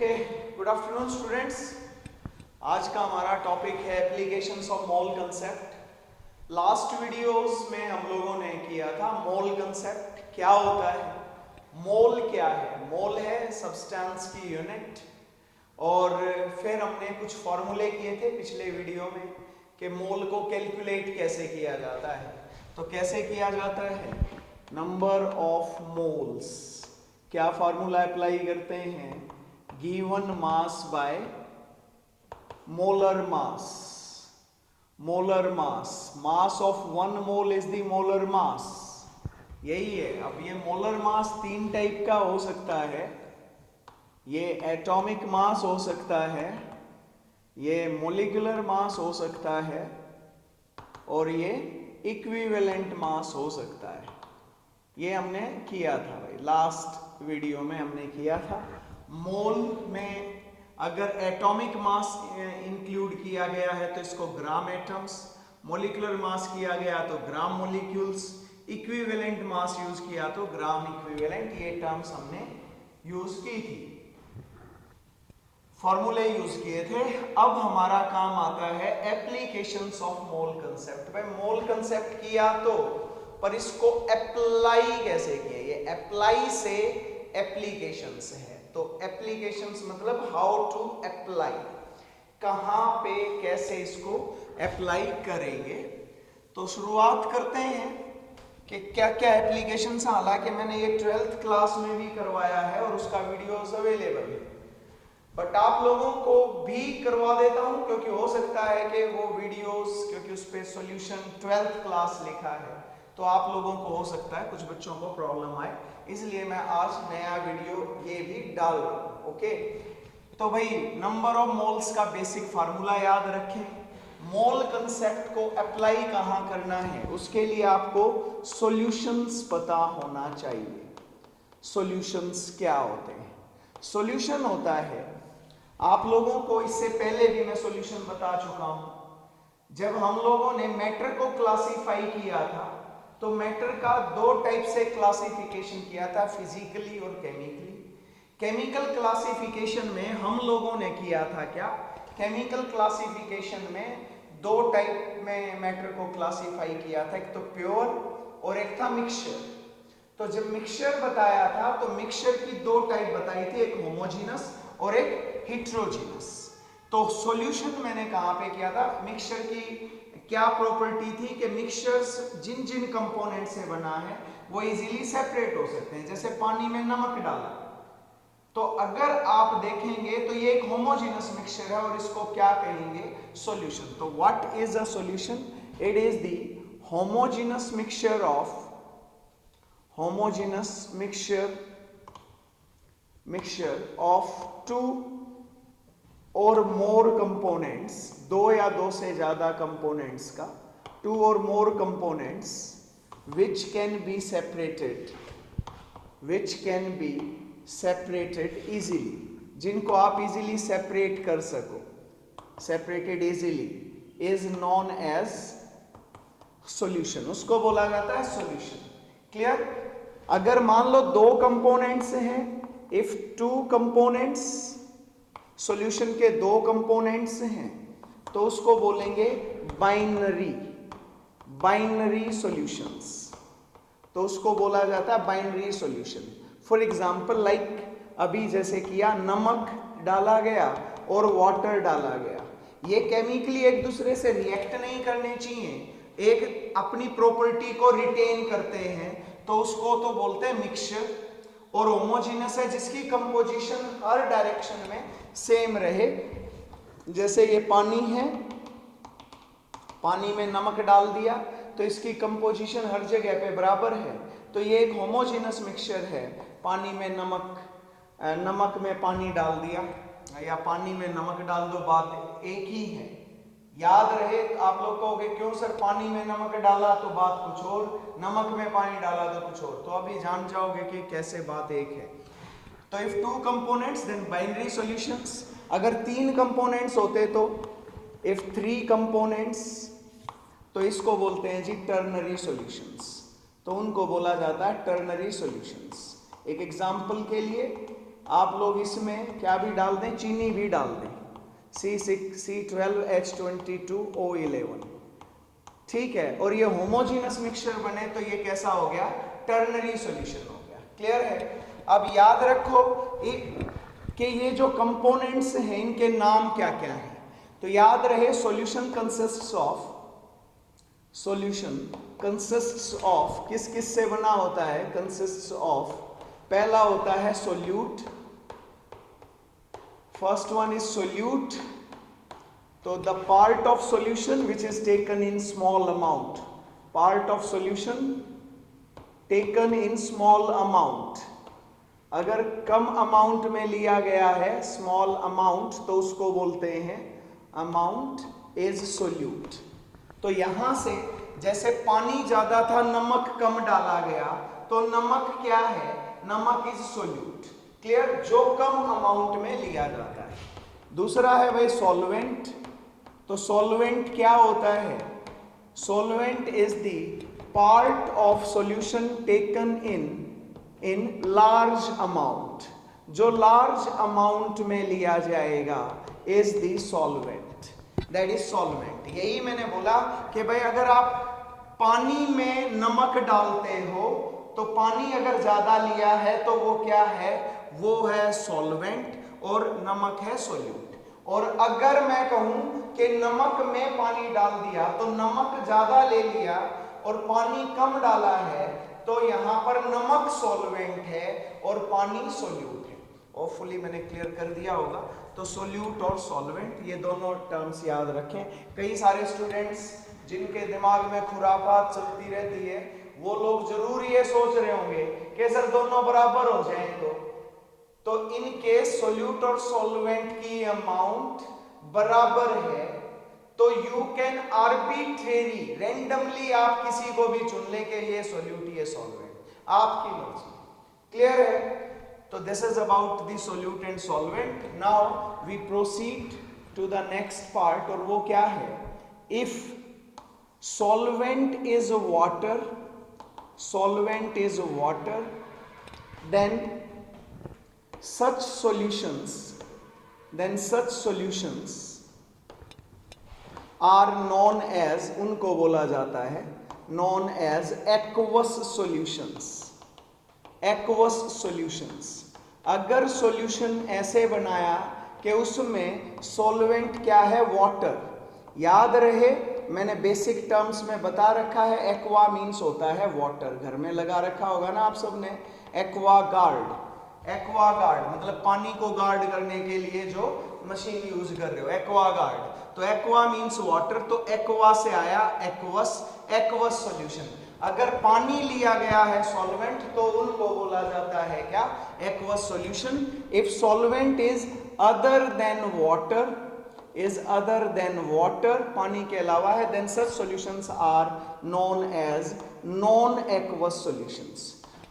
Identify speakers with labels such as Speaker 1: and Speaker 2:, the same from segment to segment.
Speaker 1: Okay, good afternoon students. आज का हमारा टॉपिक है applications of mole concept. Last videos में हम लोगों ने किया था मोल कंसेप्ट क्या होता है, मोल क्या है। मोल है सब्सटेंस की यूनिट, और फिर हमने कुछ फॉर्मूले किए थे पिछले वीडियो में कि मोल को कैलकुलेट कैसे किया जाता है। तो कैसे किया जाता है, नंबर ऑफ मोल्स, क्या फॉर्मूला अप्लाई करते हैं, given mass by molar mass. Molar mass, mass of one mole is the molar mass, यही है। अब ये मोलर मास तीन टाइप का हो सकता है, ये एटॉमिक मास हो सकता है, ये मोलिकुलर मास हो सकता है, और ये इक्विवेलेंट मास हो सकता है। ये हमने किया था भाई, लास्ट वीडियो में हमने किया था। मोल में अगर एटॉमिक मास इंक्लूड किया गया है तो इसको ग्राम एटम्स, मोलिकुलर मास किया गया तो ग्राम मोलिक्यूल्स, इक्विवेलेंट मास यूज किया तो ग्राम इक्विवेलेंट। ये टर्म्स हमने यूज की थी, फॉर्मूले यूज किए थे। अब हमारा काम आता है एप्लीकेशंस ऑफ मोल कंसेप्ट। भाई मोल कंसेप्ट किया तो, पर इसको अप्लाई कैसे किए, ये अप्लाई से एप्लीकेशंस है। तो एप्लीकेशंस मतलब हाउ टू अप्लाई, कहां पे कैसे इसको अप्लाई करेंगे। तो शुरुआत करते हैं कि क्या क्या एप्लीकेशंस। हालांकि मैंने ये 12th क्लास में भी करवाया है और उसका वीडियोस अवेलेबल है, बट आप लोगों को भी करवा देता हूं क्योंकि हो सकता है कि वो वीडियोस, क्योंकि उस पर सॉल्यूशन 12th क्लास लिखा है तो आप लोगों को हो सकता है कुछ बच्चों को प्रॉब्लम आए, इसलिए मैं आज नया वीडियो ये भी डाल रहा हूं। ओके, तो भाई नंबर ऑफ मोल्स का बेसिक फार्मूला याद रखें। मोल कंसेप्ट को अप्लाई कहां करना है, उसके लिए आपको सॉल्यूशंस पता होना चाहिए। सॉल्यूशंस क्या होते हैं, सॉल्यूशन होता है, आप लोगों को इससे पहले भी मैं सॉल्यूशन बता चुका हूं। जब हम लोगों ने मैटर को क्लासिफाई किया था तो मैटर का दो टाइप से क्लासिफिकेशन किया था, फिजिकली और केमिकली। केमिकल क्लासिफिकेशन में हम लोगों ने किया था क्या, केमिकल क्लासिफिकेशन में दो टाइप में मैटर को क्लासिफाई किया था, एक तो प्योर और एक था मिक्सचर। तो जब मिक्सचर बताया था तो मिक्सचर की दो टाइप बताई थी, एक होमोजीनस और एक हेट्रोजीनस। तो सॉल्यूशन मैंने कहां पे किया था, मिक्सचर की क्या प्रॉपर्टी थी कि मिक्सचर्स जिन जिन कंपोनेंट से बना है वो इजीली सेपरेट हो सकते हैं। जैसे पानी में नमक डाला तो अगर आप देखेंगे तो ये एक होमोजीनस मिक्सचर है और इसको क्या कहेंगे, सॉल्यूशन। तो what is a solution, it is the homogeneous mixture of homogeneous mixture of two or more components, दो या दो से ज्यादा कंपोनेंट्स का, two or more components which can be separated easily, जिनको आप easily separate कर सको, separated easily is known as solution, उसको बोला जाता है solution। क्लियर। अगर मान लो दो कंपोनेंट्स हैं, इफ टू कंपोनेंट्स, सॉल्यूशन के दो कंपोनेंट्स हैं तो उसको बोलेंगे बाइनरी सॉल्यूशंस। तो उसको बोला जाता है binary solution. For example like अभी जैसे किया, नमक डाला गया और वाटर डाला गया, ये केमिकली एक दूसरे से रिएक्ट नहीं करने चाहिए, एक अपनी प्रॉपर्टी को रिटेन करते हैं, तो उसको तो बोलते हैं मिक्सचर। और होमोजीनस है जिसकी कंपोजिशन हर डायरेक्शन में सेम रहे, जैसे ये पानी है, पानी में नमक डाल दिया तो इसकी कंपोजिशन हर जगह पे बराबर है, तो ये एक होमोजीनस मिक्सचर है। पानी में नमक में पानी डाल दिया या पानी में नमक डाल दो, बात एक ही है। याद रहे, आप लोग कहोगे क्यों सर पानी में नमक डाला तो बात कुछ और, नमक में पानी डाला तो कुछ और, तो अभी जान जाओगे कि कैसे बात एक है। तो if two components then binary solutions. अगर तीन कंपोनेंट्स होते तो, इफ थ्री कंपोनेंट्स, तो इसको बोलते हैं जी टर्नरी सॉल्यूशंस, तो उनको बोला जाता है टर्नरी सॉल्यूशंस। एक एग्जांपल के लिए आप लोग इसमें क्या भी डाल दें, चीनी भी डाल दें, C12H22O11, ठीक है। और ये होमोजीनस मिक्सचर बने तो ये कैसा हो गया, टर्नरी सॉल्यूशन हो गया। क्लियर है। अब याद रखो कि ये जो कंपोनेंट्स हैं इनके नाम क्या क्या हैं। तो याद रहे सॉल्यूशन कंसिस्ट्स ऑफ किस किस से बना होता है, कंसिस्ट्स ऑफ, पहला होता है solute, first one is solute. तो the part of solution which is taken in small amount, part of solution taken in small amount, अगर कम अमाउंट में लिया गया है स्मॉल अमाउंट तो उसको बोलते हैं अमाउंट इज सोल्यूट। तो यहां से जैसे पानी ज्यादा था नमक कम डाला गया तो नमक क्या है, नमक इज सोल्यूट। क्लियर, जो कम अमाउंट में लिया जाता है। दूसरा है भाई सॉल्वेंट। तो सॉल्वेंट क्या होता है, solvent is the part of solution taken in large amount, जो लार्ज अमाउंट में लिया जाएगा is the solvent, that is solvent. यही मैंने बोला कि भाई अगर आप पानी में नमक डालते हो तो पानी अगर ज्यादा लिया है तो वो क्या है, वो है सॉल्वेंट और नमक है सोल्यूट। और अगर मैं कहूं कि नमक में पानी डाल दिया तो नमक ज्यादा ले लिया और पानी कम डाला है तो यहां पर नमक सॉल्वेंट है और पानी सोल्यूट है। होपफुली मैंने क्लियर कर दिया होगा। तो सोल्यूट और सॉल्वेंट ये दोनों टर्म्स याद रखें। कई सारे स्टूडेंट्स जिनके दिमाग में खुराफात चलती रहती है वो लोग जरूर ये सोच रहे होंगे कि सर दोनों बराबर हो जाएं तो इन केस सोल्यूट और सॉल्वेंट की अमाउंट बराबर है तो यू कैन आर्बिट्रेरी रैंडमली आप किसी को भी चुन ले के ये सोल्यूट ये सॉल्वेंट, आपकी मर्जी। क्लियर है। तो this is about the solute and solvent. Now we proceed to the next part और वो क्या है, if solvent is water, solvent is water, then such solutions are known as, उनको बोला जाता है known as aqueous solutions, aqueous solutions। अगर solution ऐसे बनाया कि उसमें सॉल्वेंट क्या है, वाटर, याद रहे मैंने बेसिक टर्म्स में बता रखा है एक्वा मीन्स होता है वाटर, घर में लगा रखा होगा ना आप सबने एक्वा गार्ड। एक्वा गार्ड मतलब पानी को गार्ड करने के लिए जो मशीन यूज कर रहे हो, एक्वा गार्ड। तो एक्वा मीन्स वाटर, तो एक्वा से आया एक्वस, एक्वस सॉल्यूशन। अगर पानी लिया गया है सॉल्वेंट तो उनको बोला जाता है क्या, aqueous solution. If solvent is other than water, is other than water, पानी के अलावा है, then such solutions are known as non aqueous solutions।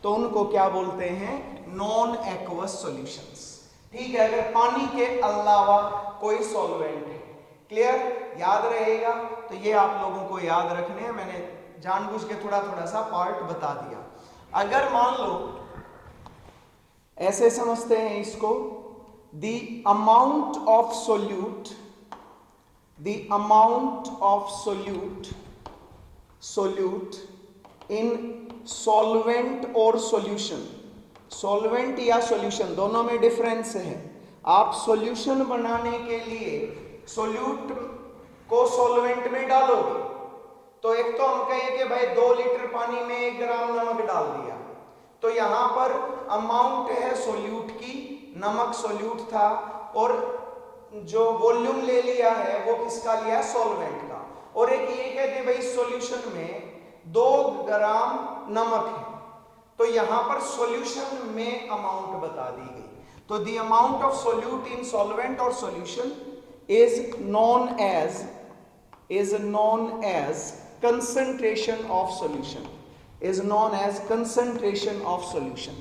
Speaker 1: तो उनको क्या बोलते हैं, non aqueous solutions। ठीक है, अगर पानी के अलावा कोई सॉल्वेंट है। क्लियर, याद रहेगा। तो ये आप लोगों को याद रखने हैं, मैंने जानबूझ के थोड़ा थोड़ा सा पार्ट बता दिया। अगर मान लो ऐसे समझते हैं इसको, the amount of solute, the amount of solute in solvent or solution, solvent या solution दोनों में डिफरेंस है। आप सॉल्यूशन बनाने के लिए सोल्यूट को सॉल्वेंट में डालोगे तो एक तो हम कहें कि भाई 2 लीटर पानी में 1 ग्राम नमक डाल दिया, तो यहां पर अमाउंट है सोल्यूट की, नमक सोल्यूट था, और जो वॉल्यूम ले लिया है वो किसका लिया, सॉल्वेंट का। और एक ये कहते भाई सॉल्यूशन में 2 ग्राम नमक है, तो यहां पर सॉल्यूशन में अमाउंट बता दी गई। तो the amount of solute in solvent और solution is known as concentration of solution, is known as concentration of solution.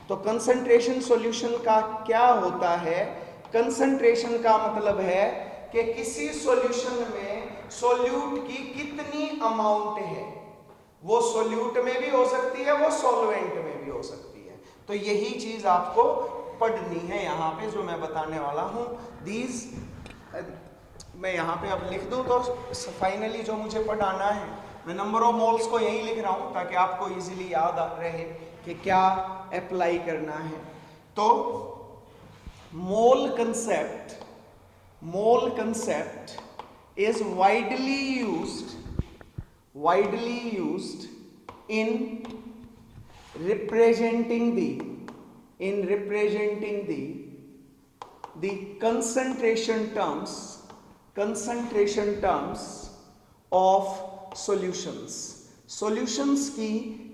Speaker 1: तो कंसंट्रेशन सॉल्यूशन का क्या होता है, कंसंट्रेशन का मतलब है कि किसी सॉल्यूशन में सोल्यूट की कितनी अमाउंट है, वो सोल्यूट में भी हो सकती है, वो सॉल्वेंट में भी हो सकती है। तो यही चीज आपको पढ़नी है यहाँ पे जो मैं बताने वाला हूँ। दीज मैं यहाँ पे अब लिख दूँ तो फाइनली जो मुझे पढ़ाना है, मैं नंबर ऑफ मोल्स को यही लिख रहा हूँ ताकि आपको इजीली याद रहे कि क्या अप्लाई करना है। तो मोल concept is widely used in representing the concentration terms of solutions की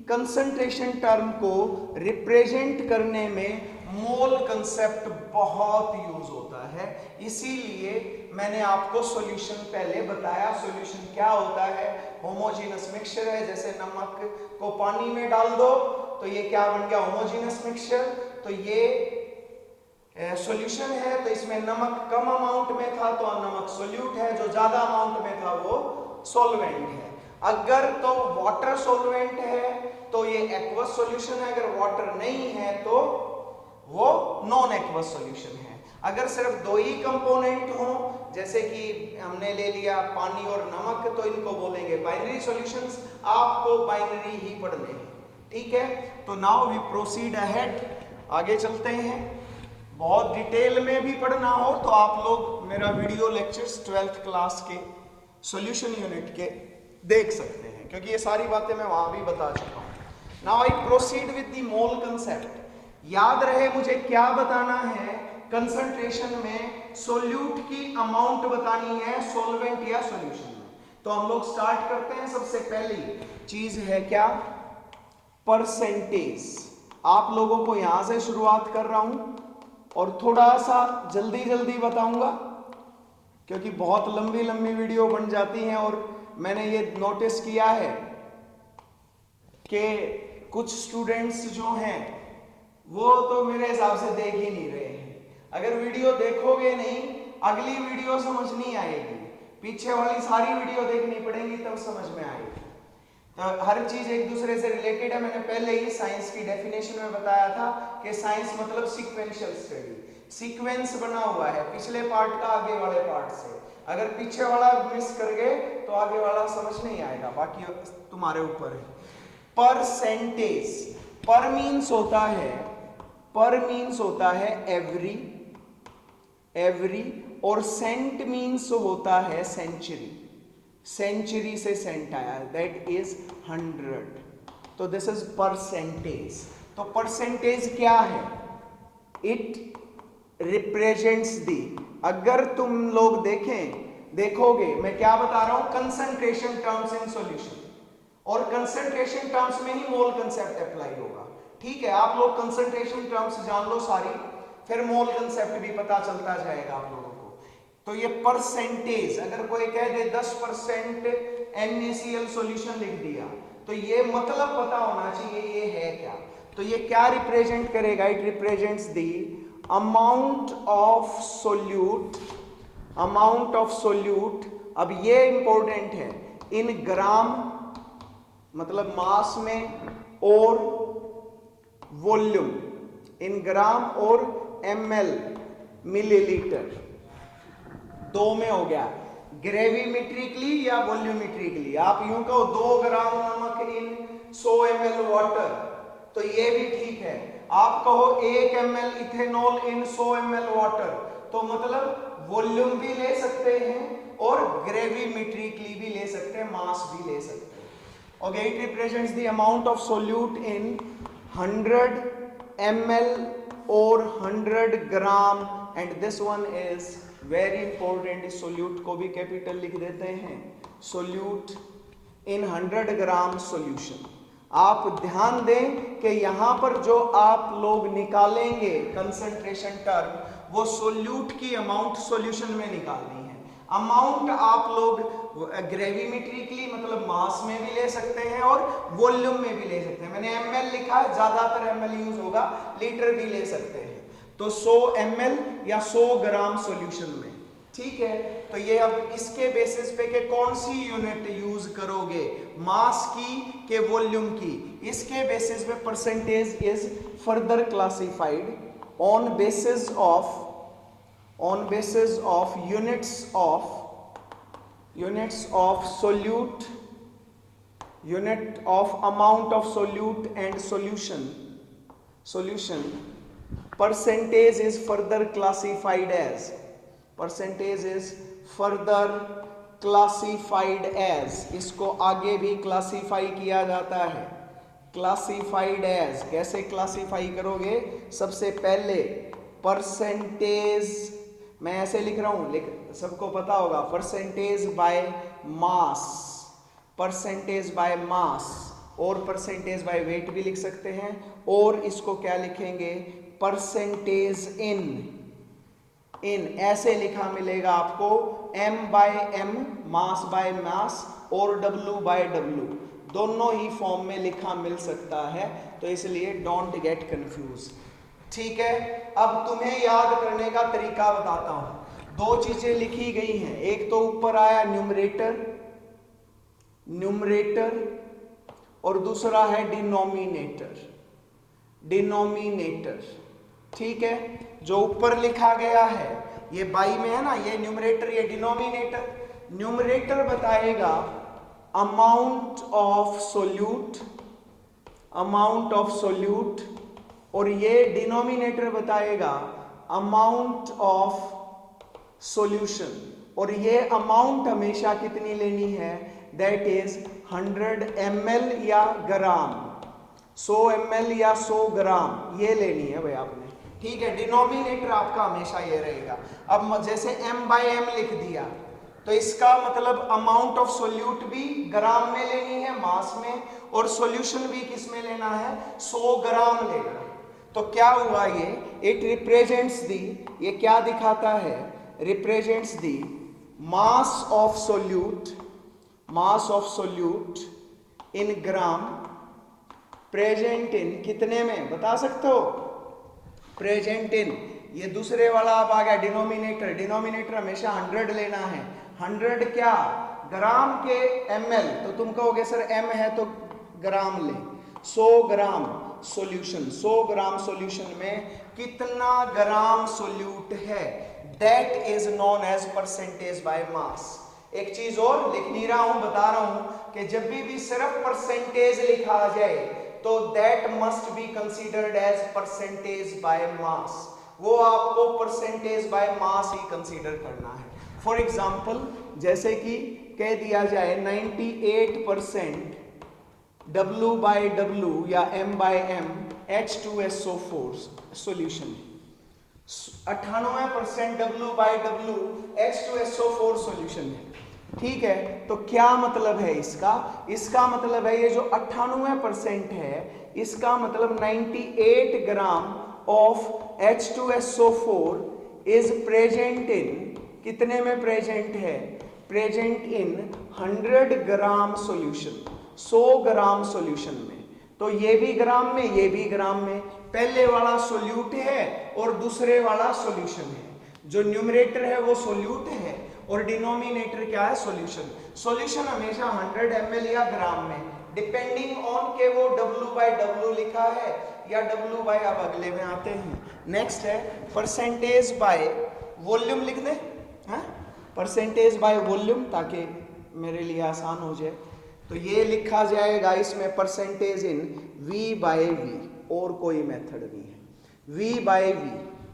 Speaker 1: कंसंट्रेशन टर्म को रिप्रेजेंट करने में मोल कंसेप्ट बहुत यूज होता है। इसीलिए मैंने आपको सॉल्यूशन पहले बताया। सॉल्यूशन क्या होता है? होमोजेनस मिक्सचर है। जैसे नमक को पानी में डाल दो तो ये क्या बन गया? Homogeneous mixture. तो ये सॉल्यूशन है, तो इसमें नमक कम अमाउंट में था तो नमक सोल्यूट है, जो ज्यादा अमाउंट में था वो सॉल्वेंट है। अगर तो वाटर सॉल्वेंट है तो ये एक्वस सॉल्यूशन है, अगर वाटर नहीं है तो वो नॉन एक्वस सॉल्यूशन है। अगर सिर्फ दो ही कंपोनेंट हो, जैसे कि हमने ले लिया पानी और नमक, तो इनको बोलेंगे बाइनरी सॉल्यूशंस। आपको बाइनरी ही पढ़ने हैं, ठीक है? तो नाउ वी प्रोसीड अहेड, आगे चलते हैं। बहुत डिटेल में भी पढ़ना हो तो आप लोग मेरा वीडियो लेक्चर्स 12th क्लास के सॉल्यूशन यूनिट के देख सकते हैं, क्योंकि ये सारी बातें मैं वहां भी बता चुका हूं। Now I proceed with the mole concept. याद रहे मुझे क्या बताना है? कंसंट्रेशन में सोल्यूट की अमाउंट बतानी है, सॉल्वेंट या सॉल्यूशन में। तो हम लोग स्टार्ट करते हैं। सबसे पहली चीज है क्या? परसेंटेज। आप लोगों को यहां से शुरुआत कर रहा हूं और थोड़ा सा जल्दी जल्दी बताऊंगा, क्योंकि बहुत लंबी लंबी वीडियो बन जाती हैं। और मैंने ये नोटिस किया है कि कुछ स्टूडेंट्स जो हैं वो तो मेरे हिसाब से देख ही नहीं रहे हैं। अगर वीडियो देखोगे नहीं, अगली वीडियो समझ नहीं आएगी, पीछे वाली सारी वीडियो देखनी पड़ेगी तब समझ में आएगी। तो हर चीज एक दूसरे से रिलेटेड है। मैंने पहले ही साइंस की डेफिनेशन में बताया था कि साइंस मतलब सीक्वेंशियल स्टडी। सीक्वेंस बना हुआ है पिछले पार्ट का आगे वाले पार्ट से। अगर पीछे वाला मिस कर गए तो आगे वाला समझ नहीं आएगा, बाकी तुम्हारे ऊपर है। परसेंटेज, पर मीन्स होता है एवरी, और सेंट मीन्स होता है सेंचुरी। सेंचुरी से सेंट आया, दैट इज 100। तो दिस इज परसेंटेज। तो परसेंटेज क्या है? इट रिप्रेजेंट्स दी, अगर तुम लोग देखोगे मैं क्या बता रहा हूं, कंसंट्रेशन टर्म्स इन सॉल्यूशन, और कंसंट्रेशन टर्म्स में ही मोल कंसेप्ट अप्लाई होगा। ठीक है, आप लोग कंसंट्रेशन टर्म्स जान लो सारी, फिर मोल कंसेप्ट भी पता चलता जाएगा आप लोगों को। तो ये परसेंटेज, अगर कोई कह दे 10% NaCl सॉल्यूशन लिख दिया, तो ये मतलब पता होना चाहिए ये है क्या। तो ये क्या रिप्रेजेंट करेगा? It represents the amount of solute. अब ये इंपॉर्टेंट है, इन ग्राम मतलब मास में, और वॉल्यूम इन ग्राम, और ml मिलीलीटर, दो में हो गया। ग्रेविमेट्रिकली या वॉल्यूमेट्रिकली, आप यूं कहो 2 ग्राम नमक इन 100 ml वाटर, तो ये भी ठीक है। आप कहो 1 ml इथेनॉल इन 100 ml वाटर, तो मतलब वॉल्यूम भी ले सकते हैं और ग्रेविमेट्रिकली भी ले सकते हैं, मास भी ले सकते हैं। Okay, it represents the amount of solute in 100 ml और 100 gram, and this one is very important. इस सोल्यूट को भी कैपिटल लिख देते हैं, सोल्यूट इन 100 ग्राम सोल्यूशन। आप ध्यान दें कि यहां पर जो आप लोग निकालेंगे कंसंट्रेशन टर्म, वो सोल्यूट की अमाउंट सॉल्यूशन में निकालनी है। अमाउंट आप लोग ग्रेविमेट्रिकली मतलब मास में भी ले सकते हैं और वॉल्यूम में भी ले सकते हैं। मैंने ml लिखा है, ज्यादातर ml यूज होगा, लीटर भी ले सकते हैं। तो 100 ml या 100 ग्राम सॉल्यूशन में, ठीक है। तो ये अब इसके बेसिस पे कि कौन सी यूनिट यूज करोगे, मास की के वॉल्यूम की, इसके बेसिस पे percentage is further classified on basis of units of solute, unit of amount of solute and solution, percentage is further classified as, इसको आगे भी क्लासीफाई किया जाता है, क्लासिफाइड एज। कैसे क्लासिफाई करोगे? सबसे पहले परसेंटेज, मैं ऐसे लिख रहा हूं, सबको पता होगा, परसेंटेज बाय मास, और परसेंटेज बाय वेट भी लिख सकते हैं, और इसको क्या लिखेंगे? परसेंटेज इन ऐसे लिखा मिलेगा आपको, m by m, mass by mass, और w बाय w, दोनों ही फॉर्म में लिखा मिल सकता है, तो इसलिए डोंट गेट कंफ्यूज। ठीक है, अब तुम्हें याद करने का तरीका बताता हूं। दो चीजें लिखी गई हैं, एक तो ऊपर आया न्यूमरेटर और दूसरा है डिनोमिनेटर। ठीक है, जो ऊपर लिखा गया है ये बाई में है ना, ये न्यूमरेटर, ये डिनोमिनेटर। न्यूमरेटर बताएगा अमाउंट ऑफ सोल्यूट, और ये डिनोमिनेटर बताएगा अमाउंट ऑफ सॉल्यूशन, और ये अमाउंट हमेशा कितनी लेनी है? दैट इज 100 ml या ग्राम, 100 ml या 100 ग्राम, ये लेनी है भाई आपने। ठीक है, डिनोमिनेटर आपका हमेशा ये रहेगा। अब जैसे m बाय m लिख दिया, तो इसका मतलब अमाउंट ऑफ सोल्यूट भी ग्राम में लेनी है, मास में, और सॉल्यूशन भी किस में लेना है? 100 ग्राम लेना। तो क्या हुआ ये? इट रिप्रेजेंट्स दी, ये क्या दिखाता है? Represents the mass of solute in gram, present in कितने में बता सकते हो? प्रेजेंट इन, ये दूसरे वाला अब आ गया डिनोमिनेटर हमेशा 100 लेना है। 100 क्या? ग्राम के ml, तो तुम कहोगे सर m है तो ग्राम ले। 100 ग्राम सॉल्यूशन, 100 ग्राम सॉल्यूशन में कितना ग्राम सोल्यूट है? That is known as percentage by mass. एक चीज और लिख नहीं रहा हूं, बता रहा हूं कि जब भी सिर्फ परसेंटेज लिखा जाए तो that must be considered as percentage by mass, वो आपको परसेंटेज बाय मास ही कंसीडर करना है। फॉर एग्जाम्पल, जैसे कि कह दिया जाए 98% W बाय W या M by M H2SO4 solution, 98% W by W H2SO4 solution है। ठीक है, तो क्या मतलब है इसका? इसका मतलब है ये जो 98% है, इसका मतलब 98 gram of H2SO4 is present in, कितने में प्रेजेंट है? Present in 100 gram solution, 100 gram solution में। तो ये भी ग्राम में, ये भी ग्राम में, पहले वाला सोल्यूट है और दूसरे वाला सॉल्यूशन है। जो न्यूमरेटर है वो सोल्यूट है और डिनोमिनेटर क्या है? सॉल्यूशन। सॉल्यूशन हमेशा 100 ml या ग्राम में, डिपेंडिंग ऑन के वो W बाय W लिखा है या W बाय, अब अगले में आते हैं। नेक्स्ट है परसेंटेज बाय वॉल्यूम, लिख दे परसेंटेज बाय वॉल्यूम, ताकि मेरे लिए आसान हो जाए। तो ये लिखा जाएगा इसमें percentage in V by V, और कोई मेथड नहीं है। V बाय V,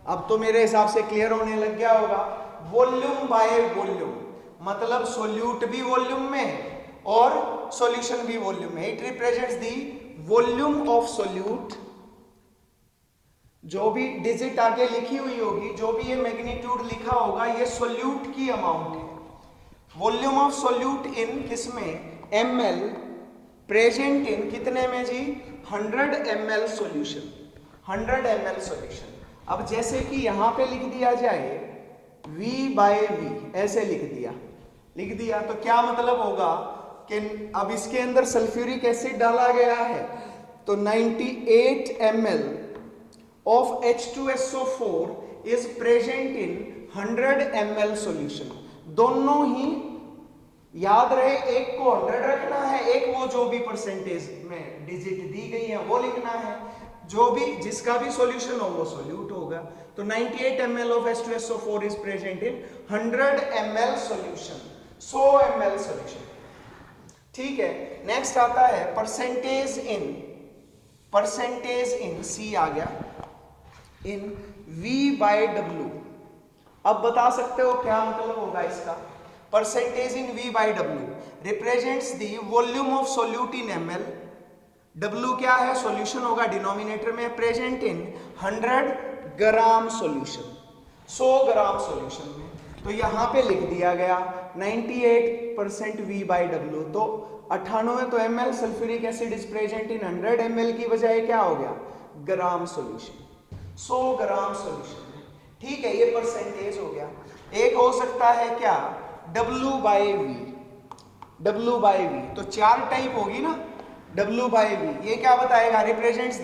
Speaker 1: अब तो मेरे हिसाब से क्लियर होने लग गया होगा। वॉल्यूम बाय वॉल्यूम मतलब सोल्यूट भी वॉल्यूम में और सॉल्यूशन भी वॉल्यूम में। It represents the volume of solute, जो भी डिजिट आगे लिखी हुई होगी, जो भी ये मैग्नीट्यूड लिखा होगा, ये सोल्यूट की अमाउंट है। वॉल्यूम ऑफ सोल्यूट इन किसमें? ml, प्रेजेंट इन कितने में जी? 100 ml सॉल्यूशन, 100 ml सॉल्यूशन। अब जैसे कि यहां पे लिख दिया जाए V बाय V, ऐसे लिख दिया तो क्या मतलब होगा कि अब इसके अंदर सल्फ्यूरिक एसिड डाला गया है, तो 98 ml of H2SO4 is present in 100 ml solution। दोनों ही याद रहे, एक को 100 रखना है, एक वो जो भी परसेंटेज में डिजिट दी गई है वो लिखना है। जो भी जिसका भी सॉल्यूशन हो वो सोल्यूट होगा। तो 98 ml of H2SO4 is present in 100 ml solution, 100 ml solution। ठीक है, नेक्स्ट आता है परसेंटेज इन सी आ गया इन V बाय W। अब बता सकते हो क्या मतलब होगा इसका? Percentage in V by W represents the volume of solute in ml। W क्या है? सॉल्यूशन होगा डिनोमिनेटर में, present in 100 gram solution, 100 gram solution में। तो यहां पे लिख दिया गया 98% V बाई W, तो 98 तो ml sulphuric acid is present in 100 ml की बजाय क्या हो गया? ग्राम सॉल्यूशन, 100 ग्राम सॉल्यूशन में। ठीक है, ये परसेंटेज हो गया। एक हो सकता है क्या? W by V, W by V, तो 4 टाइप होगी ना W बाई V। ये क्या बताएगा? Represents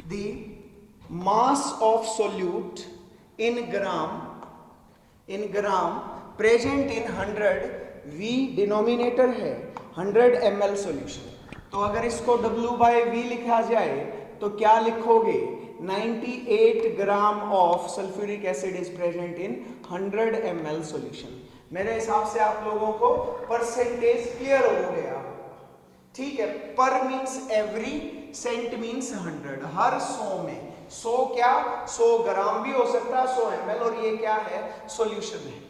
Speaker 1: the mass of solute in gram present in 100 V denominator है 100 ml सॉल्यूशन। तो अगर इसको W बाई V लिखा जाए तो क्या लिखोगे? 98 gram of sulphuric acid is present in 100 ml solution. मेरे हिसाब से आप लोगों को परसेंटेज क्लियर हो गया। ठीक है, पर मीन्स एवरी, सेंट मीन्स 100, हर 100 में। 100 क्या? 100 ग्राम भी हो सकता है, 100 ml, और ये क्या है? सॉल्यूशन है।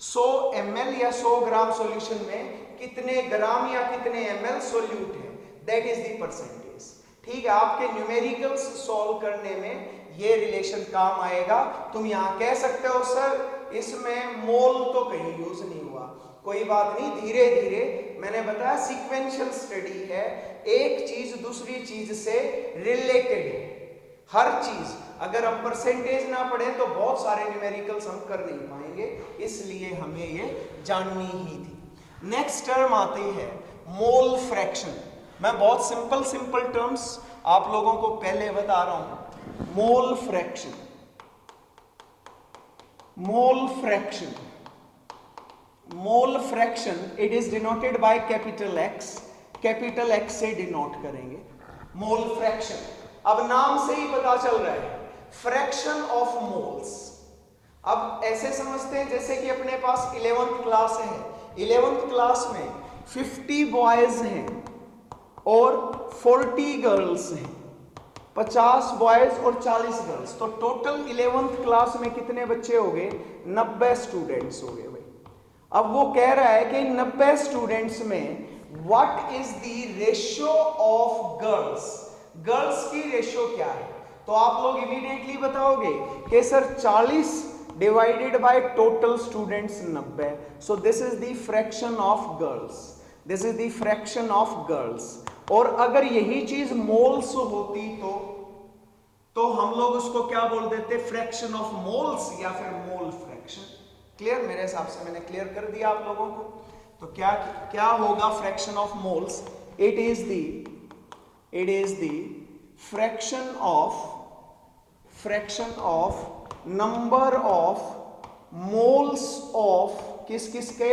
Speaker 1: 100 ml या 100 ग्राम सॉल्यूशन में कितने ग्राम या कितने ml सॉल्यूट है, दैट इज द परसेंटेज। ठीक है, आपके न्यूमेरिकल्स सॉल्व करने में ये रिलेशन काम आएगा। तुम यहां कह सकते हो सर इसमें मोल तो कहीं यूज नहीं हुआ, कोई बात नहीं, धीरे धीरे, मैंने बताया सीक्वेंशियल स्टडी है, एक चीज दूसरी चीज से रिलेटेड है। हर चीज, अगर हम परसेंटेज ना पढ़े तो बहुत सारे न्यूमेरिकल्स हम कर नहीं पाएंगे, इसलिए हमें ये जाननी ही थी। नेक्स्ट टर्म आती है मोल फ्रैक्शन। मैं बहुत सिंपल टर्म्स आप लोगों को पहले बता रहा हूं। Mole fraction, mole fraction it is denoted by capital X से डिनोट करेंगे मोल फ्रैक्शन। अब नाम से ही पता चल रहा है फ्रैक्शन ऑफ मोल्स। अब ऐसे समझते हैं जैसे कि अपने पास 11th क्लास है, 11th क्लास में 50 बॉयज हैं और 40 गर्ल्स हैं, 50 बॉयज और 40 गर्ल्स, तो टोटल 11th क्लास में कितने बच्चे हो गए? 90 स्टूडेंट्स हो गए भाई। अब वो कह रहा है कि 90 स्टूडेंट्स में what is the ratio of girls की रेशियो क्या है? तो आप लोग इमीडिएटली बताओगे कि sir 40 divided by total students 90, so this is the fraction of girls, और अगर यही चीज मोल्स होती तो हम लोग उसको क्या बोल देते? फ्रैक्शन ऑफ मोल्स या फिर मोल फ्रैक्शन। क्लियर? मेरे हिसाब से मैंने क्लियर कर दिया आप लोगों को। तो क्या होगा fraction of moles? It is the fraction of number of moles of किस के?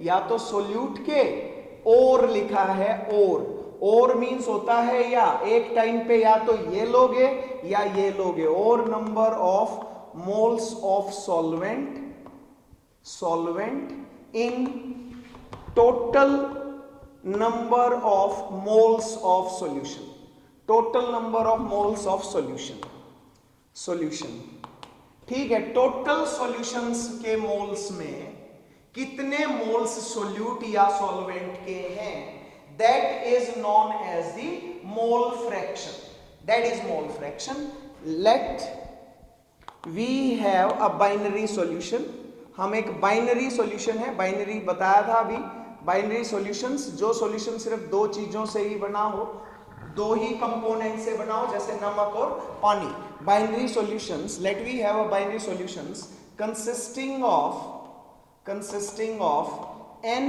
Speaker 1: या तो सोल्यूट के, और लिखा है और मींस होता है या एक टाइम पे या तो ये लोगे या ये लोगे, और number of moles of solvent in total number of moles of solution, total number of moles of solution. ठीक है, टोटल सॉल्यूशंस के मोल्स में कितने मोल्स सोल्यूट या सॉल्वेंट के हैं, that is known as the mole fraction. Let we have a binary solution. हम एक बाइनरी सॉल्यूशन है, बाइनरी बताया था अभी, बाइनरी सॉल्यूशंस, जो सॉल्यूशन सिर्फ दो चीजों से ही बना हो, दो ही कंपोनेंट से बना हो, जैसे नमक और पानी। Binary solutions, let we have a binary solutions consisting of Na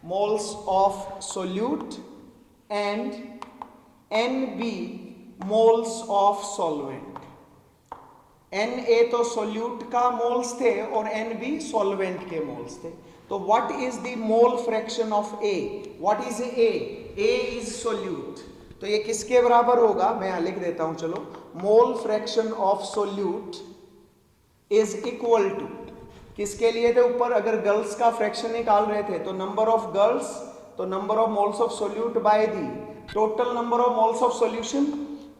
Speaker 1: moles of solute and Nb moles of solvent। Na तो सोल्यूट का मोल्स थे और Nb सॉल्वेंट के मोल्स थे। तो what is the mole fraction of A? What is a? A is solute. तो ये किसके बराबर होगा? मैं यहां लिख देता हूं, चलो। Mole fraction of solute is equal to, किसके लिए थे ऊपर? अगर गर्ल्स का फ्रैक्शन निकाल रहे थे तो नंबर ऑफ गर्ल्स, तो number of moles of solute by the total number of moles of solution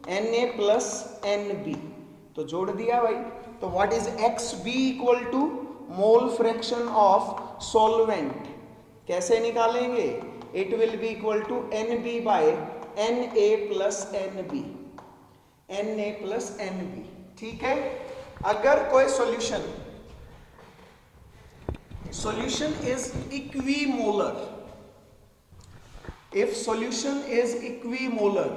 Speaker 1: Na plus Nb। तो जोड़ दिया भाई। तो what is XB equal to mole fraction of solvent? कैसे निकालेंगे? It will be equal to Nb by Na plus Nb, Na plus Nb। ठीक है। अगर कोई solution is equimolar, if solution is equimolar,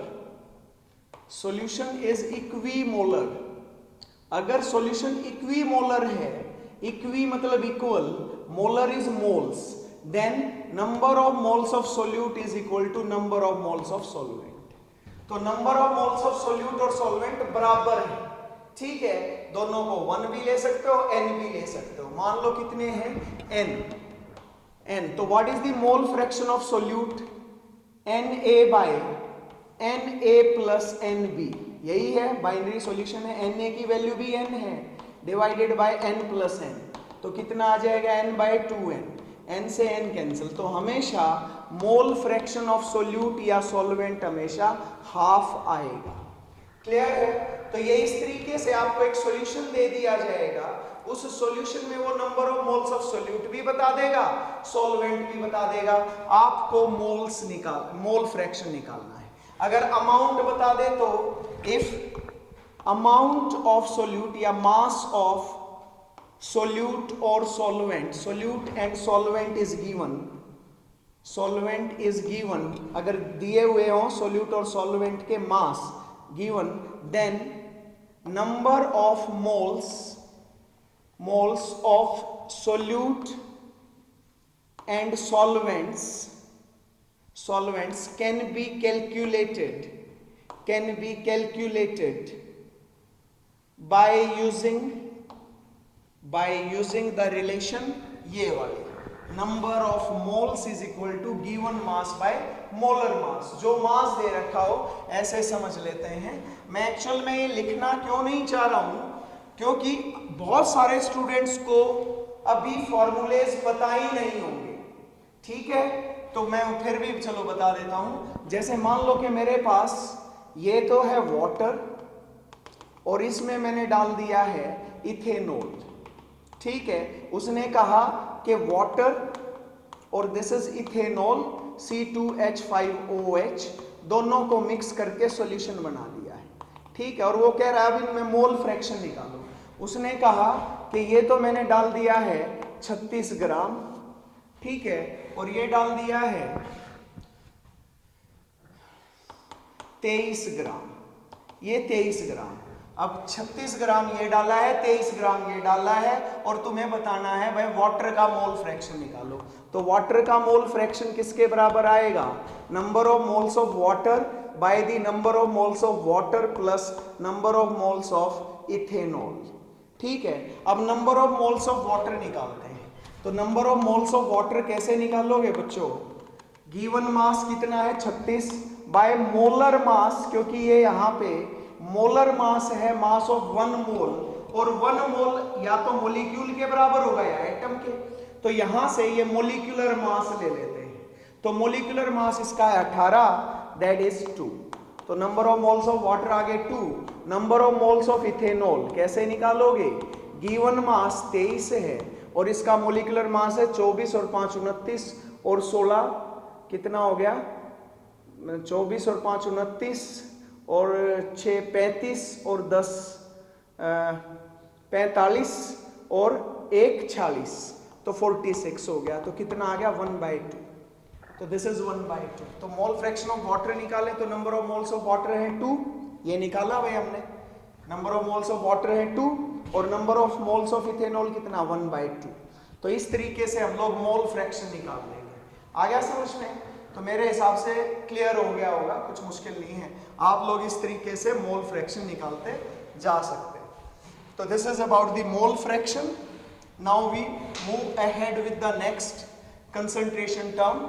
Speaker 1: अगर solution equimolar है, equi मतलब equal, molar is moles, then number of moles of solute is equal to number of moles of solvent। तो number of moles of solute और solvent बराबर है। ठीक है, दोनों को 1 भी ले सकते हो, n भी ले सकते हो। मान लो कितने हैं? n। तो what is the mole fraction of solute? Na by Na plus Nb। यही है, बाइनरी सॉल्यूशन है। Na की वैल्यू भी n है, divided by n plus n। तो कितना आ जाएगा? n by 2n। n से n कैंसिल। तो हमेशा मोल फ्रैक्शन ऑफ सोल्यूट या सॉल्वेंट हमेशा हाफ आएगा। क्लियर है? तो ये इस तरीके से आपको एक सॉल्यूशन दे दिया जाएगा, उस सॉल्यूशन में वो number of moles of solute भी बता देगा, सॉल्वेंट भी बता देगा। आपको मोल फ्रैक्शन निकालना है। अगर अमाउंट बता दे तो इफ अमाउंट ऑफ सोल्यूट या मास ऑफ सोल्यूट और solvent, solute and solvent is given, अगर दिए हुए हो सोल्यूट और सॉल्वेंट के मास given, then number of moles of solute and solvents can be calculated by using the relation ये वाले, number of moles is equal to given mass by molar mass. जो mass दे रखा हो ऐसे समझ लेते हैं। मैं एक्चुअल में ये लिखना क्यों नहीं चाह रहा हूं, क्योंकि बहुत सारे स्टूडेंट्स को अभी फॉर्मूलेज पता ही नहीं होंगे। ठीक है, तो मैं फिर भी चलो बता देता हूं। जैसे मान लो कि मेरे पास ये तो है वाटर और इसमें मैंने डाल दिया है इथेनॉल। ठीक है, उसने कहा कि वाटर और दिस इज इथेनॉल C2H5OH दोनों को मिक्स करके सॉल्यूशन बना दिया है। ठीक है, और वो कह रहा है अब इनमें मोल फ्रैक्शन निकालो। उसने कहा कि ये तो मैंने डाल दिया है 36 ग्राम, ठीक है, और ये डाल दिया है 23 ग्राम, ये 23 ग्राम। अब 36 ग्राम ये डाला है, 23 ग्राम ये डाला है, और तुम्हें बताना है भाई वाटर का मोल फ्रैक्शन निकालो। तो वाटर का मोल फ्रैक्शन किसके बराबर आएगा? Number of moles of water by the number of moles of water plus number of moles of ethanol. ठीक है, अब number of moles of water निकालते हैं। तो number of moles of water कैसे निकालोगे बच्चों? गिवन मास कितना है 36 बाय मोलर मास, क्योंकि ये यहाँ पे मोलर मास है, मास ऑफ 1 मोल, और 1 मोल या तो मोलिक्यूल के बराबर होगा या एटम के। तो यहां से ये मोलिकुलर मास ले लेते हैं। तो मोलिकुलर मास इसका है 18, दैट इज 2। तो number of moles of water आ गए 2। Number of moles of ethanol कैसे निकालोगे? गिवन मास 23 है और इसका मोलिकुलर मास है 24 और 5 29 और 16 कितना हो गया? 24 और 5 29 और 6 35 और 10 45 और 1 46, तो 46 हो गया। तो कितना आ गया? 1/2। तो दिस इज 1/2। तो मोल फ्रैक्शन ऑफ वाटर निकाले तो number of moles of water है 2, ये निकाला भाई हमने। Number of moles of water है 2 और number of moles of ethanol कितना? 1/2। तो इस तरीके से हम लोग मोल फ्रैक्शन निकाल लेंगे। आ गया समझ में? तो मेरे हिसाब से क्लियर हो गया होगा, कुछ मुश्किल नहीं है। आप लोग इस तरीके से मोल फ्रैक्शन निकालते जा सकते हैं। तो this is about the mole fraction. Now we move ahead with the next concentration term,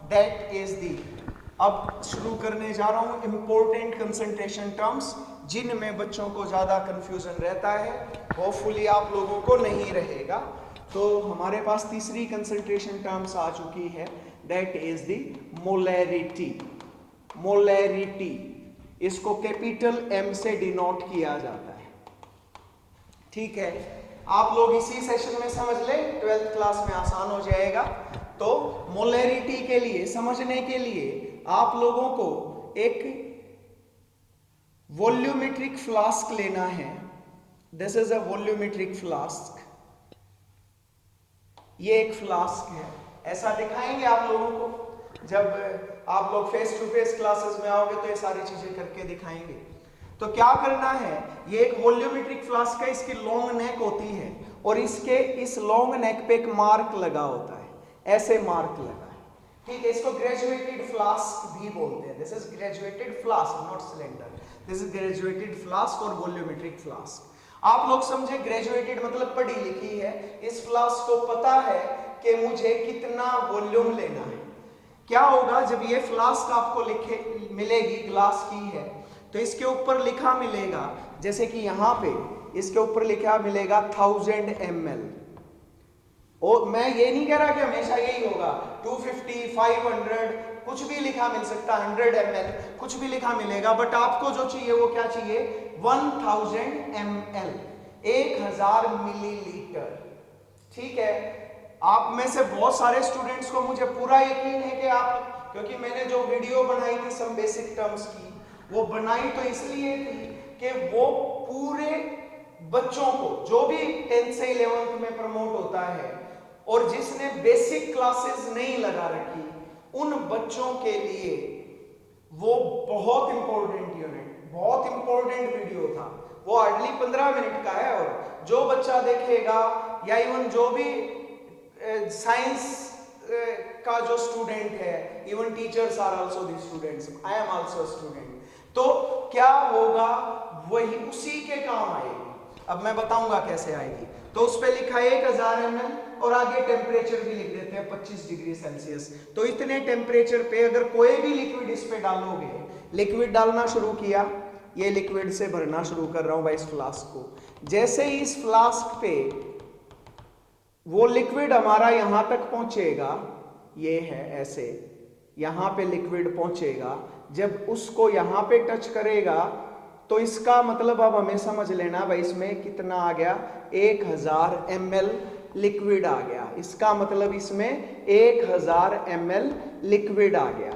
Speaker 1: that is the, अब शुरू करने जा रहा हूं इंपॉर्टेंट कंसंट्रेशन टर्म्स जिनमें बच्चों को ज्यादा कंफ्यूजन रहता है, होपफुली आप लोगों को नहीं रहेगा। तो हमारे पास तीसरी कंसंट्रेशन टर्म्स आ चुकी है, that is the molarity. Molarity, इसको कैपिटल M से डिनोट किया जाता है, ठीक है। आप लोग इसी सेशन में समझ ले, 12th क्लास में आसान हो जाएगा। तो मोलैरिटी के लिए, समझने के लिए आप लोगों को एक वॉल्यूमेट्रिक फ्लास्क लेना है। This is a volumetric flask, ये एक फ्लास्क है, ऐसा दिखाएंगे आप लोगों को जब आप लोग फेस टू फेस क्लासेस में आओगे, तो ये सारी चीजें करके दिखाएंगे। तो क्या करना है, ये एक वॉल्यूमेट्रिक फ्लास्क है, इसकी लॉन्ग नेक होती है और इसके इस लॉन्ग नेक पे एक मार्क लगा होता है, ऐसे मार्क लगा है, ठीक है। इसको ग्रेजुएटेड फ्लास्क भी बोलते हैं। This is graduated flask, not cylinder, this is graduated flask और वॉल्यूमेट्रिक फ्लास्क। आप लोग समझे, ग्रेजुएटेड मतलब पढ़ी लिखी है, इस फ्लास्क को पता है कि मुझे कितना वॉल्यूम लेना है। क्या होगा, जब ये फ्लास्क आपको लिखे मिलेगी, ग्लास की है, तो इसके ऊपर लिखा मिलेगा, जैसे कि यहां पे इसके ऊपर लिखा मिलेगा 1000 ml। और मैं ये नहीं कह रहा कि हमेशा यही होगा, 250, 500 कुछ भी लिखा मिल सकता, 100 ml कुछ भी लिखा मिलेगा, बट आपको जो चाहिए वो क्या चाहिए, 1000 ml, 1000 मिलीलीटर, ठीक है। आप में से बहुत सारे स्टूडेंट्स को मुझे पूरा यकीन है कि आप, क्योंकि मैंने जो वीडियो बनाई थी सम बेसिक टर्म्स की, वो बनाई तो इसलिए थी कि वो पूरे बच्चों को, जो भी 10th से 11th में प्रमोट होता है और जिसने बेसिक क्लासेस नहीं लगा रखी, उन बच्चों के लिए वो बहुत इंपॉर्टेंट यूनिट, बहुत इंपॉर्टेंट वीडियो था। वो हार्डली 15 मिनट का है, और जो बच्चा देखेगा या इवन जो भी साइंस का जो स्टूडेंट है, even teachers are also the students, I am also student, तो क्या होगा, वही उसी के काम आएगी। अब मैं बताऊंगा कैसे आएगी। तो उस पे लिखा है 1000 ml और आगे टेम्परेचर भी लिख देते हैं 25 डिग्री सेल्सियस। तो इतने टेम्परेचर पे अगर कोई भी लिक्विड इस पे डालोगे, लिक्विड डालना शुरू किया, ये लिक्विड से भरना शुरू कर रहा हूं भाई इस फ्लास्क को, जैसे ही इस फ्लास्क पे वो लिक्विड हमारा यहां तक पहुंचेगा, ये है ऐसे, यहां पे लिक्विड पहुंचेगा, जब उसको यहां पे टच करेगा तो इसका मतलब अब हमें समझ लेना भाई इसमें कितना आ गया, 1000 ml लिक्विड आ गया। इसका मतलब इसमें 1000 ml लिक्विड आ गया।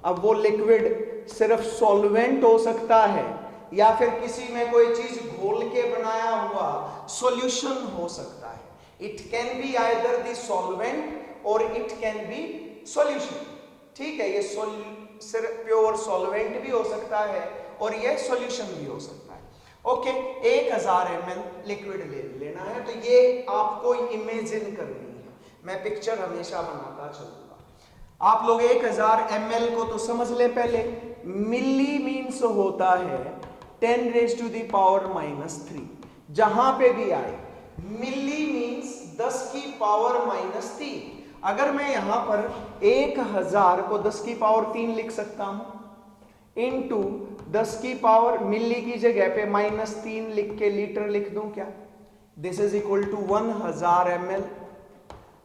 Speaker 1: अब वो लिक्विड सिर्फ सॉल्वेंट हो सकता है या फिर किसी में कोई चीज घोल के बनाया हुआ सॉल्यूशन हो सकता है। It can be either the solvent और इट कैन बी सॉल्यूशन, ठीक है। ये सिर्फ प्योर सॉल्वेंट भी हो सकता है और ये सॉल्यूशन भी हो सकता है। ओके, 1000 ml लिक्विड लेना है, तो ये आपको इमेजिन करनी है। मैं पिक्चर हमेशा बनाता चलूंगा। आप लोग 1000 ml को तो समझ ले पहले, मिली मीन्स होता है 10⁻⁻3, जहां पे भी आए मिली मीन्स 10⁻⁻3। अगर मैं यहां पर 1000 को 10⁻3 लिख सकता हूं, इनटू 10⁻, मिली की जगह पे -3 लिख के लीटर लिख दूं क्या, this is equal to 1000 ml।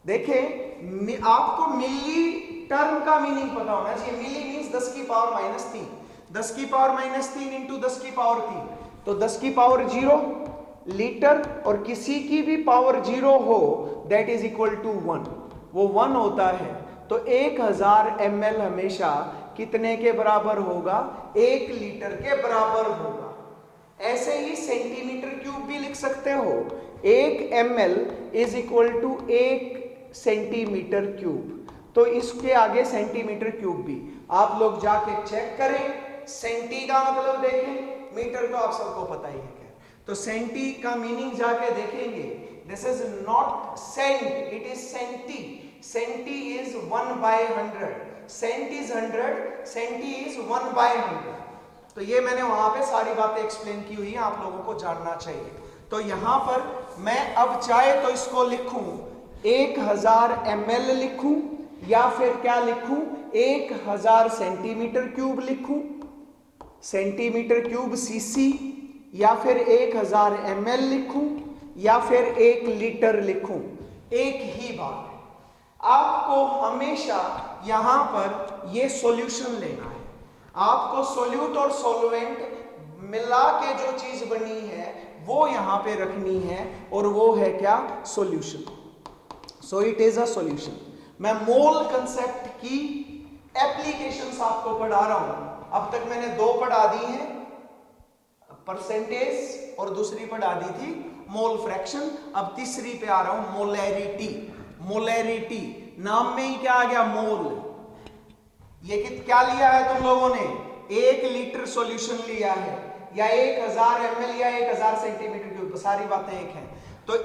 Speaker 1: देखें, आपको मिली टर्म का मीनिंग पता होना चाहिए। मिली मीन्स 10⁻3, 10⁻3 इंटू 10⁻3, तो 10⁻0 लीटर, और किसी की भी पावर 0 हो दैट इज इक्वल टू 1, वो 1 होता है। तो 1000 ml हमेशा कितने के बराबर होगा, 1 लीटर के बराबर होगा। ऐसे ही सेंटीमीटर क्यूब भी लिख सकते हो, 1 ml is equal to 1 centimetre cube. तो इसके आगे सेंटीमीटर क्यूब भी आप लोग जाके चेक करें। सेंटी का मतलब देखें, मीटर तो आप सबको पता ही है क्या, तो सेंटी का मीनिंग जाके देखेंगे, this is not cent, it is centi. Centi is 1/100, cent is 100, centi is 1/100। तो ये मैंने वहां पे सारी बातें एक्सप्लेन की हुई है, आप लोगों को जानना चाहिए। तो यहां पर मैं अब चाहे तो इसको लिखूं 1000 ml लिखूं, या फिर क्या लिखूं 1000 सेंटीमीटर क्यूब लिखूं, सेंटीमीटर क्यूब सीसी, या फिर 1000 ml लिखूं, या फिर 1 लीटर लिखूं, एक ही बात है। आपको हमेशा यहां पर ये सॉल्यूशन लेना है। आपको सोल्यूट और सॉल्वेंट मिला के जो चीज बनी है वो यहां पे रखनी है, और वो है क्या, solution. So it is a solution. मैं मोल कंसेप्ट की एप्लीकेशंस आपको पढ़ा रहा हूं। अब तक मैंने 2 पढ़ा दी हैं, परसेंटेज और दूसरी पढ़ा दी थी मोल फ्रैक्शन। अब तीसरी पे आ रहा हूं, मोलैरिटी। मोलैरिटी नाम में ही क्या आ गया, मोल। ये क्या लिया है तुम लोगों ने, 1 लीटर सॉल्यूशन लिया है, या 1000 ml या 1000 सेंटीमीटर क्यूब, सारी बातें एक हैं। तो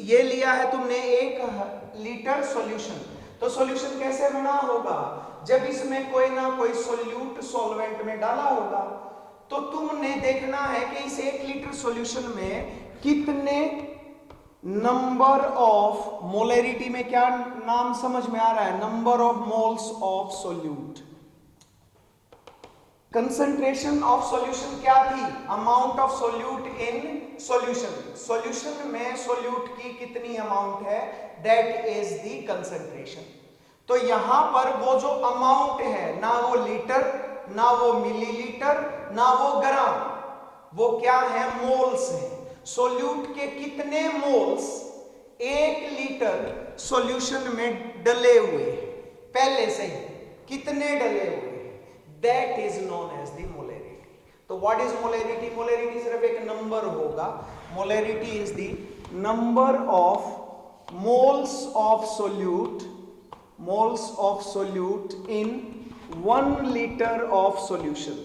Speaker 1: ये लिया है तुमने 1 लीटर सॉल्यूशन। तो सॉल्यूशन कैसे बना होगा, जब इसमें कोई ना कोई सोल्यूट सॉल्वेंट में डाला होगा। तो तुमने देखना है कि इस 1 लीटर सॉल्यूशन में कितने नंबर ऑफ, मोलैरिटी में क्या नाम समझ में आ रहा है, number of moles of solute. Concentration of solution क्या थी, amount of solute in solution. Solution में सोल्यूट की कितनी अमाउंट है, दैट इज द कंसंट्रेशन। तो यहां पर वो जो अमाउंट है, ना वो लीटर, ना वो मिलीलीटर, ना वो ग्राम, वो क्या है, मोल्स है। सोल्यूट के कितने मोल्स 1 लीटर सॉल्यूशन में डले हुए पहले से ही, कितने डले हुए, that is known as the molarity. तो व्हाट इज मोलैरिटी, मोलैरिटी सिर्फ एक नंबर होगा। Molarity is the number of moles of solute, moles of solute in 1 litre of solution.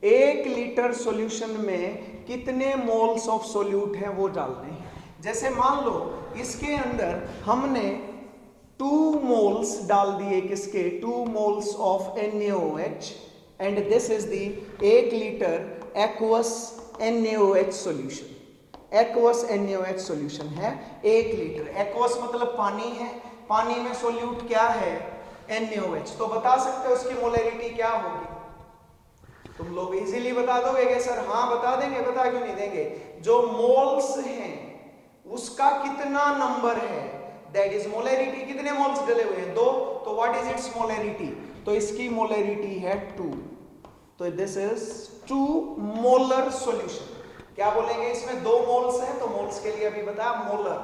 Speaker 1: 1 litre solution में कितने मोल्स ऑफ सोल्यूट हैं वो डालने हैं। जैसे मान लो इसके अंदर हमने 2 मोल्स डाल दिए, किसके, 2 moles of NaOH, and this is the 1 litre aqueous NaOH solution. Aqueous NaOH solution है 1 लीटर। एक्वस मतलब पानी है, पानी में सोल्यूट क्या है, NaOH। तो बता सकते हो उसकी मोलैरिटी क्या होगी, तुम लोग इजीली बता दोगे कि सर हाँ बता देंगे, बता क्यों नहीं देंगे। जो मोल्स हैं उसका कितना नंबर है, दैट इज मोलैरिटी। कितने मोल्स डले हुए हैं, 2, तो व्हाट इज इट्स मोलैरिटी, तो इसकी मोलैरिटी है 2। तो दिस इज 2 मोलर सॉल्यूशन। क्या बोलेंगे, इसमें 2 मोल्स हैं, तो मोल्स के लिए अभी बताया मोलर,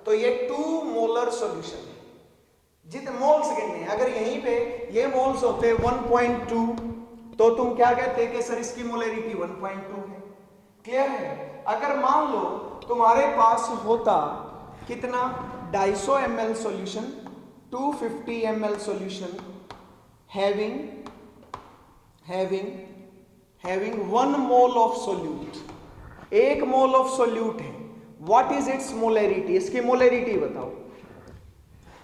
Speaker 1: तो ये 2 मोलर सॉल्यूशन है। जितने मोल्स गिनने, अगर यहीं पे ये मोल्स होते 1.2, तो तुम क्या कहते कि सर इसकी मोलैरिटी 1.2 है। क्लियर है। अगर मान लो तुम्हारे पास होता कितना, 250 ml solution, 250 ml solution having 1 mole of solute, 1 mole of solute है, व्हाट इज इट्स मोलैरिटी, इसकी मोलैरिटी बताओ।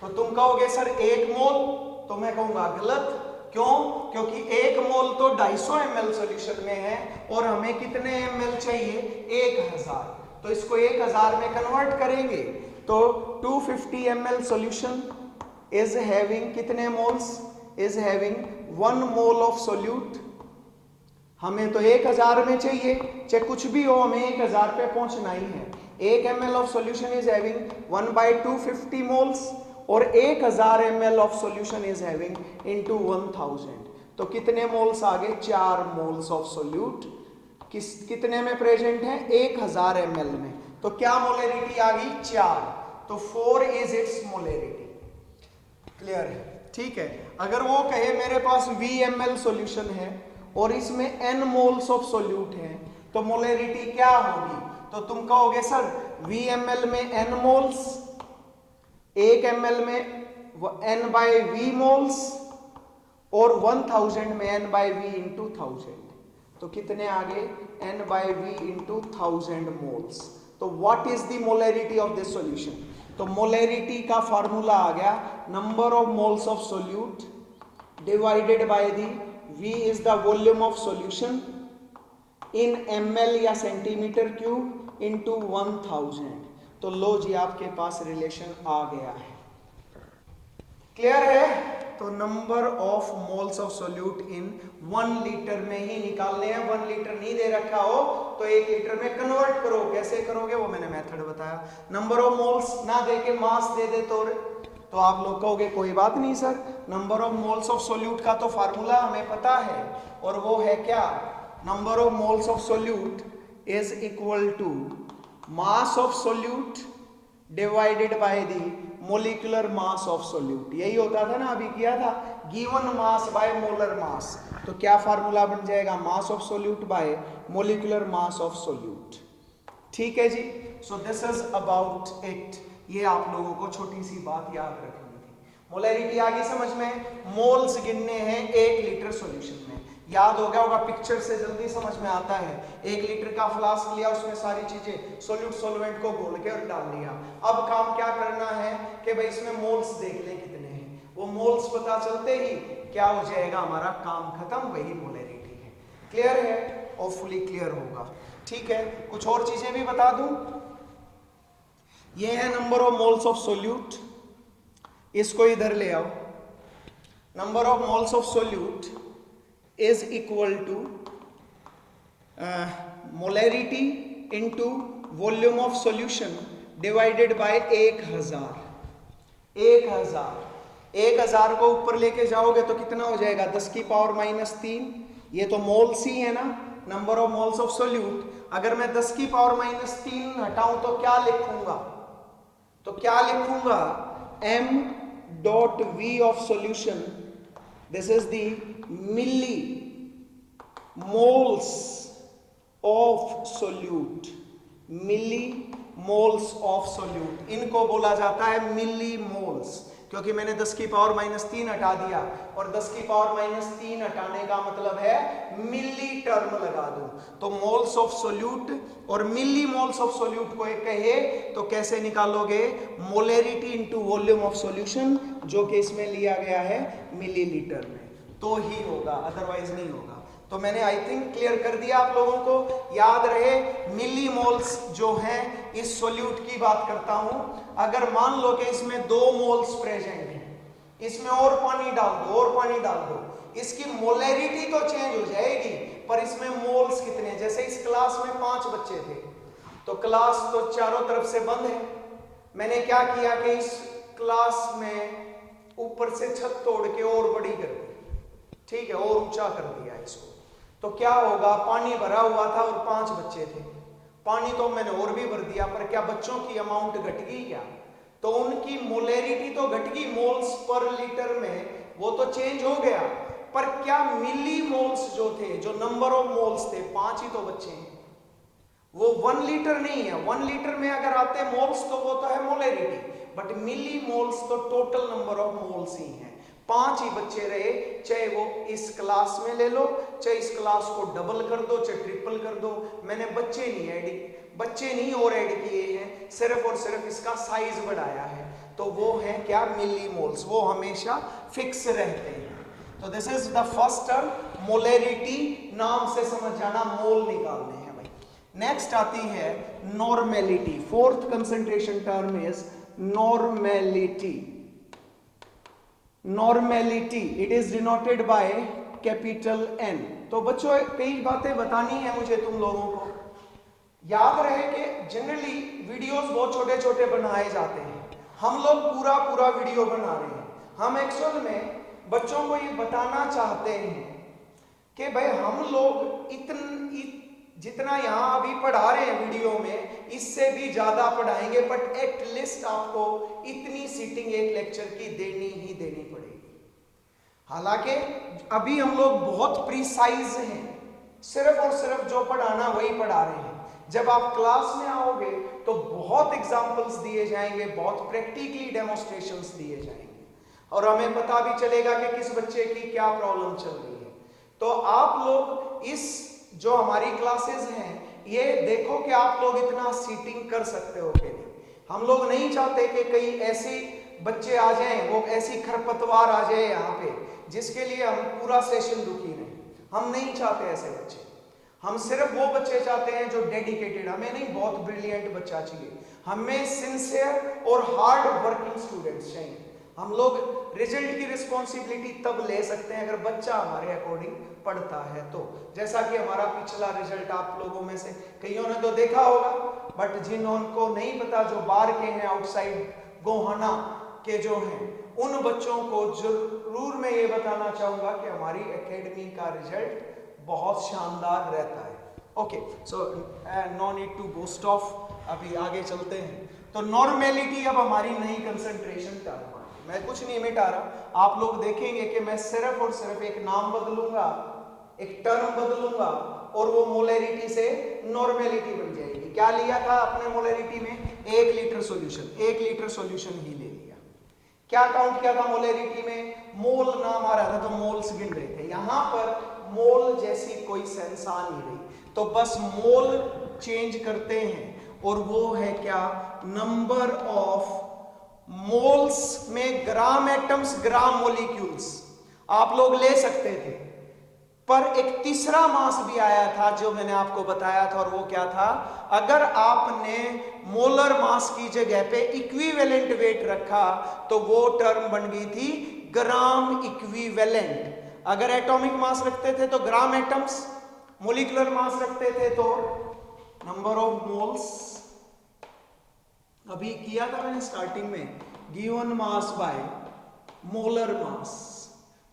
Speaker 1: तो तुम कहोगे सर 1 मोल, तो मैं कहूंगा गलत। क्यों, क्योंकि 1 मोल तो 250 ml सॉल्यूशन में है, और हमें कितने ml चाहिए, 1000। तो इसको 1000 में कन्वर्ट करेंगे, तो 250 ml सॉल्यूशन इज हैविंग कितने moles, is having 1 mole of solute. हमें तो 1000 में चाहिए, चाहे कुछ भी हो, हमें 1000 पे पहुंचना ही है। 1 ml of solution is having 1/250 moles, और 1000 ml of solution is having into 1000। तो कितने मोल्स आ गए, 4 मोल्स ऑफ सोल्यूट कितने में प्रेजेंट है, 1000 ml में। तो क्या मोलैरिटी आ गई, 4। तो 4 इज इट्स मोलैरिटी। क्लियर है, ठीक है। अगर वो कहे मेरे पास VmL सॉल्यूशन है और इसमें n मोल्स ऑफ सोल्यूट है, तो मोलैरिटी क्या होगी, तो तुम कहोगे सर VmL में n मोल्स, 1 ml में n/v मोल्स, और 1000 में n/v इंटू 1000। तो कितने आ गए, n/v इंटू 1000 मोल्स। तो what is the molarity of this solution, तो मोलैरिटी का फार्मूला आ गया, number of moles of solute divided by the V is the volume of solution in ml या सेंटीमीटर क्यूब, इंटू 1000। तो लो जी आपके पास relation आ गया है। क्लियर है? तो number of moles of solute in 1 litre में ही निकालने हैं। 1 लीटर नहीं दे रखा हो तो 1 लीटर में कन्वर्ट करो। कैसे करोगे वो मैंने मेथड बताया। नंबर ऑफ मोल्स ना दे के मास दे दे तो आप लोग कहोगे कोई बात नहीं sir, number of moles of solute का तो फार्मूला हमें पता है, और वो है क्या? Number of moles of solute is equal to mass of solute divided by the molecular mass of solute. यही होता था ना, अभी किया था, given mass by molar mass. तो क्या फार्मूला बन जाएगा? Mass of solute by molecular mass of solute. ठीक है जी। So this is about it. ये आप लोगों को छोटी सी बात याद रखनी थी। मोलैरिटी आ गई समझ में? मोल्स गिनने हैं 1 लीटर सॉल्यूशन में। याद हो गया होगा, पिक्चर से जल्दी समझ में आता है। 1 लीटर का फ्लास्क लिया, उसमें सारी चीजें सोल्यूट सोलवेंट को घोल के और डाल दिया। अब काम क्या करना है कि भाई इसमें मोल्स देख लें कितने हैं। वो मोल्स पता चलते ही क्या हो जाएगा, हमारा काम खत्म। वही मोलैरिटी है। क्लियर है? होपफुली क्लियर होगा। ठीक है, कुछ और चीजें भी बता दूं। ये है number of moles of solute, इसको इधर ले आओ। Number of moles of solute is equal to molarity into volume of solution divided by 1000। 1000 को ऊपर लेके जाओगे तो कितना हो जाएगा? 10 की पावर -3। ये तो मोल्स ही है ना, number of moles of solute. अगर मैं 10 की पावर -3 हटाऊं तो क्या लिखूंगा? m dot v of solution, this is the milli moles of solute. Milli moles of solute, इनको बोला जाता है मिली मोल्स, क्योंकि मैंने 10 की पावर -3 हटा दिया, और 10 की पावर -3 हटाने का मतलब है मिली टर्म लगा दूं। तो मोल्स ऑफ सोल्यूट और मिली मोल्स ऑफ सोल्यूट को एक कहे तो कैसे निकालोगे? Molarity into volume of solution, जो कि इसमें लिया गया है मिलीलीटर में, तो ही होगा, अदरवाइज नहीं होगा। तो मैंने आई थिंक क्लियर कर दिया आप लोगों को। याद रहे, मिली मोल्स जो हैं, इस सोल्यूट की बात करता हूं। अगर मान लो कि इसमें 2 मोल्स प्रेजेंट हैं, इसमें और पानी डाल दो, इसकी मोलैरिटी तो चेंज हो जाएगी, पर इसमें मोल्स कितने? जैसे इस क्लास में 5 बच्चे थे, तो क्लास तो चारों तरफ से बंद है। मैंने क्या किया कि इस क्लास में ऊपर से छत तोड़ के और बड़ी कर दी, ठीक है, और ऊंचा कर दिया इसको। तो क्या होगा? पानी भरा हुआ था और 5 बच्चे थे, पानी तो मैंने और भी भर दिया, पर क्या बच्चों की अमाउंट घट गई क्या? तो उनकी मोलैरिटी तो घट गई, मोल्स पर लीटर में वो तो चेंज हो गया, पर क्या मिली मोल्स जो थे, जो नंबर ऑफ मोल्स थे, 5 ही तो बच्चे हैं, वो 1 लीटर नहीं है। 1 लीटर में अगर आते मोल्स तो वो तो है मोलैरिटी, बट मिली मोल्स तो टोटल नंबर ऑफ मोल्स ही हैं। 5 ही बच्चे रहे, चाहे वो इस क्लास में ले लो, चाहे इस क्लास को डबल कर दो, चाहे ट्रिपल कर दो। मैंने बच्चे नहीं और ऐड किए हैं, सिर्फ और सिर्फ इसका साइज बढ़ाया है। तो वो है क्या? मिली मोल्स, वो हमेशा फिक्स रहते हैं। तो this is the first term, molarity नाम से समझ जाना, मोल निकालने हैं भाई। नेक्स्ट आती है normality. 4th concentration term is normality. Normality, it is denoted by capital N। तो बच्चों कई बातें बतानी है मुझे तुम लोगों को। याद रहे कि जनरली वीडियोस बहुत छोटे छोटे बनाए जाते हैं, हम लोग पूरा वीडियो बना रहे हैं। हम एक्चुअल में बच्चों को ये बताना चाहते हैं कि भाई हम लोग जितना यहाँ अभी पढ़ा रहे हैं वीडियो में, इससे भी ज्यादा पढ़ाएंगे, बट एटलीस्ट आपको इतनी सीटिंग एक लेक्चर की देनी ही देनी पड़ेगी। हालांकि अभी हम लोग बहुत प्रिसाइज हैं, सिर्फ और सिर्फ जो पढ़ाना वही पढ़ा रहे हैं। जब आप क्लास में आओगे तो बहुत एग्जाम्पल्स दिए जाएंगे, बहुत प्रैक्टिकली डेमोन्स्ट्रेशंस दिए जाएंगे, और हमें पता भी चलेगा कि किस बच्चे की क्या प्रॉब्लम चल रही है। तो आप लोग इस जो हमारी क्लासेस हैं, ये देखो कि आप लोग इतना सीटिंग कर सकते हो कि नहीं। हम लोग नहीं चाहते कि कई ऐसे बच्चे आ जाएं, वो ऐसी खरपतवार आ जाए यहाँ पे, जिसके लिए हम पूरा सेशन दुखी रहें। हम नहीं चाहते ऐसे बच्चे। हम सिर्फ वो बच्चे चाहते हैं जो डेडिकेटेड, हमें नहीं बहुत ब्रिलियंट बच्चा चाहिए, हमें सिंसियर और हार्ड वर्किंग स्टूडेंट्स चाहिए। हम लोग रिजल्ट की रिस्पॉन्सिबिलिटी तब ले सकते हैं अगर बच्चा हमारे अकॉर्डिंग पढ़ता है तो। जैसा कि हमारा पिछला रिजल्ट आप लोगों में से कईयों ने तो देखा होगा, बट जिनको नहीं पता, जो बाहर के हैं, आउटसाइड गोहाना के जो हैं, उन बच्चों को जरूर मैं ये बताना चाहूंगा कि हमारी एकेडमी का रिजल्ट बहुत शानदार रहता है। Okay, so no need to boast of, अभी आगे चलते हैं। तो नॉर्मेलिटी अब हमारी नई कंसंट्रेशन टर्म, मैं कुछ नहीं मिटा रहा, आप लोग देखेंगे कि मैं सिर्फ और सिर्फ एक नाम बदलूंगा, एक टर्म बदलूंगा और वो मोलैरिटी से नॉर्मेलिटी बन जाएगी। क्या लिया था अपने मोलैरिटी में? 1 लीटर सॉल्यूशन, 1 लीटर सॉल्यूशन ही ले लिया। क्या काउंट किया था मोलैरिटी में? मोल नाम आ रहा था तो मोल्स गिन रहे थे। यहां पर मोल जैसी कोई सेंस आ नहीं रही, तो बस मोल चेंज करते हैं और वो है क्या? नंबर ऑफ मोल्स में ग्राम एटम्स, ग्राम मोलिक्यूल्स आप लोग ले सकते थे, पर एक तीसरा मास भी आया था जो मैंने आपको बताया था, और वो क्या था? अगर आपने मोलर मास की जगह पे इक्विवेलेंट वेट रखा तो वो टर्म बन गई थी ग्राम इक्विवेलेंट। अगर एटॉमिक मास रखते थे तो ग्राम एटम्स, मोलिकुलर मास रखते थे तो नंबर ऑफ मोल्स। अभी किया था मैंने स्टार्टिंग में, given mass by molar mass.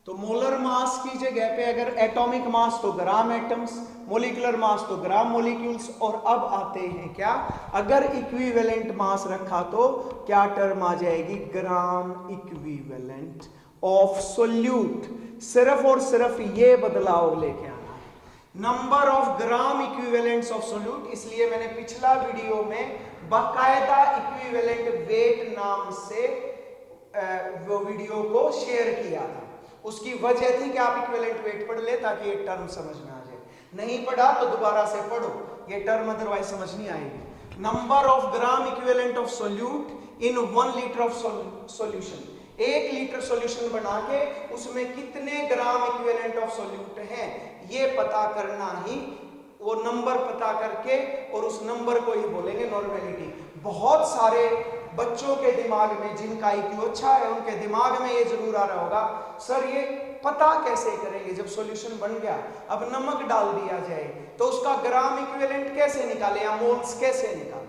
Speaker 1: तो मोलर मास की जगह पे अगर एटॉमिक मास तो ग्राम एटम्स, मोलिकुलर मास तो ग्राम मोलिक्यूल्स, और अब आते हैं क्या? अगर इक्विवेलेंट मास रखा तो क्या टर्म आ जाएगी? ग्राम इक्विवेलेंट ऑफ सोल्यूट। सिर्फ और सिर्फ ये बदलाव लेके आना है, number of gram equivalents of solute. इसलिए मैंने पिछला वीडियो में बाकायदा इक्विवेलेंट वेट नाम से वो वीडियो को शेयर किया था। उसकी वजह थी कि आप इक्विवेलेंट वेट पढ़ ले ताकि ये टर्म समझ में आ जाए। नहीं पढ़ा तो दोबारा से पढ़ो, ये टर्म अदरवाइज समझ नहीं आएगी। Number of gram equivalent of solute in 1 litre of solution. 1 litre solution बना के उसमें कितने ग्राम इक्विवेलेंट ऑफ सोल्यूट हैं ये पता करना ही, वो नंबर पता करके और उस नंबर को ही बोलेंगे नॉर्मेलिटी। बहुत सारे बच्चों के दिमाग में जिनका IQ अच्छा है उनके दिमाग में ये जरूर आ रहा होगा, सर ये पता कैसे करेंगे जब सॉल्यूशन बन गया, अब नमक डाल दिया जाए तो उसका ग्राम इक्विवेलेंट कैसे निकालें या मोल्स कैसे निकालें,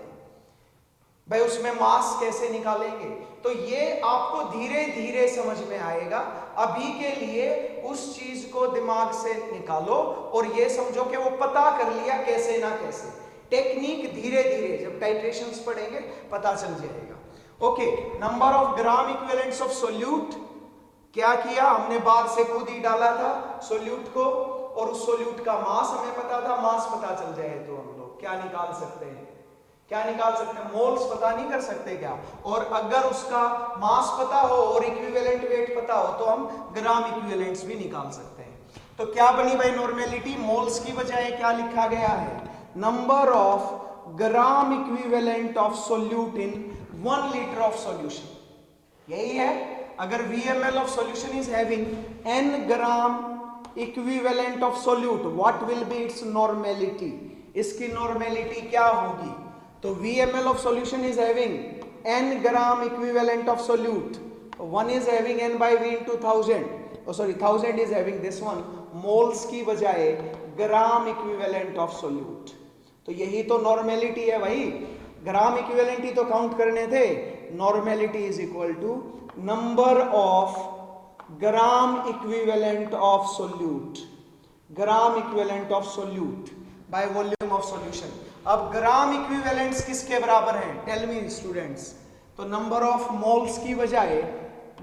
Speaker 1: भाई उसमें मास कैसे निकालेंगे? तो ये आपको धीरे धीरे समझ में आएगा। अभी के लिए उस चीज को दिमाग से निकालो और ये समझो कि वो पता कर लिया कैसे ना कैसे। टेक्निक धीरे धीरे जब टाइट्रेशंस पढ़ेंगे पता चल जाएगा। Okay, number of gram equivalents of solute. क्या किया हमने? बाहर से खुद ही डाला था सोल्यूट को और उस सोल्यूट का मास हमें पता था। मास पता चल जाए तो हम लोग क्या निकाल सकते हैं? क्या निकाल सकते हैं? मोल्स पता नहीं कर सकते क्या? और अगर उसका मास पता हो और इक्विवेलेंट वेट पता हो तो हम ग्राम इक्विवेलेंट्स भी निकाल सकते हैं। तो क्या बनी भाई नॉर्मेलिटी? मोल्स की बजाय क्या लिखा गया है? Number of gram equivalent of solute in 1 litre of solution. यही है। अगर VML of solution is having n gram equivalent of solute, what will be it's normality? इसकी नॉर्मेलिटी क्या होगी? तो VML of solution is having n gram equivalent of solute. One is having n by V into 1000. Oh sorry, 1000 is having this one. Moles की बजाय gram equivalent of solute. तो यही तो normality है भाई, ग्राम इक्विवेलेंट ही तो count करने थे। Normality is equal to number of gram equivalent of solute, gram equivalent of solute by volume of solution. अब ग्राम इक्विवेलेंट्स किसके बराबर हैं? Tell me students. तो नंबर ऑफ मोल्स की बजाय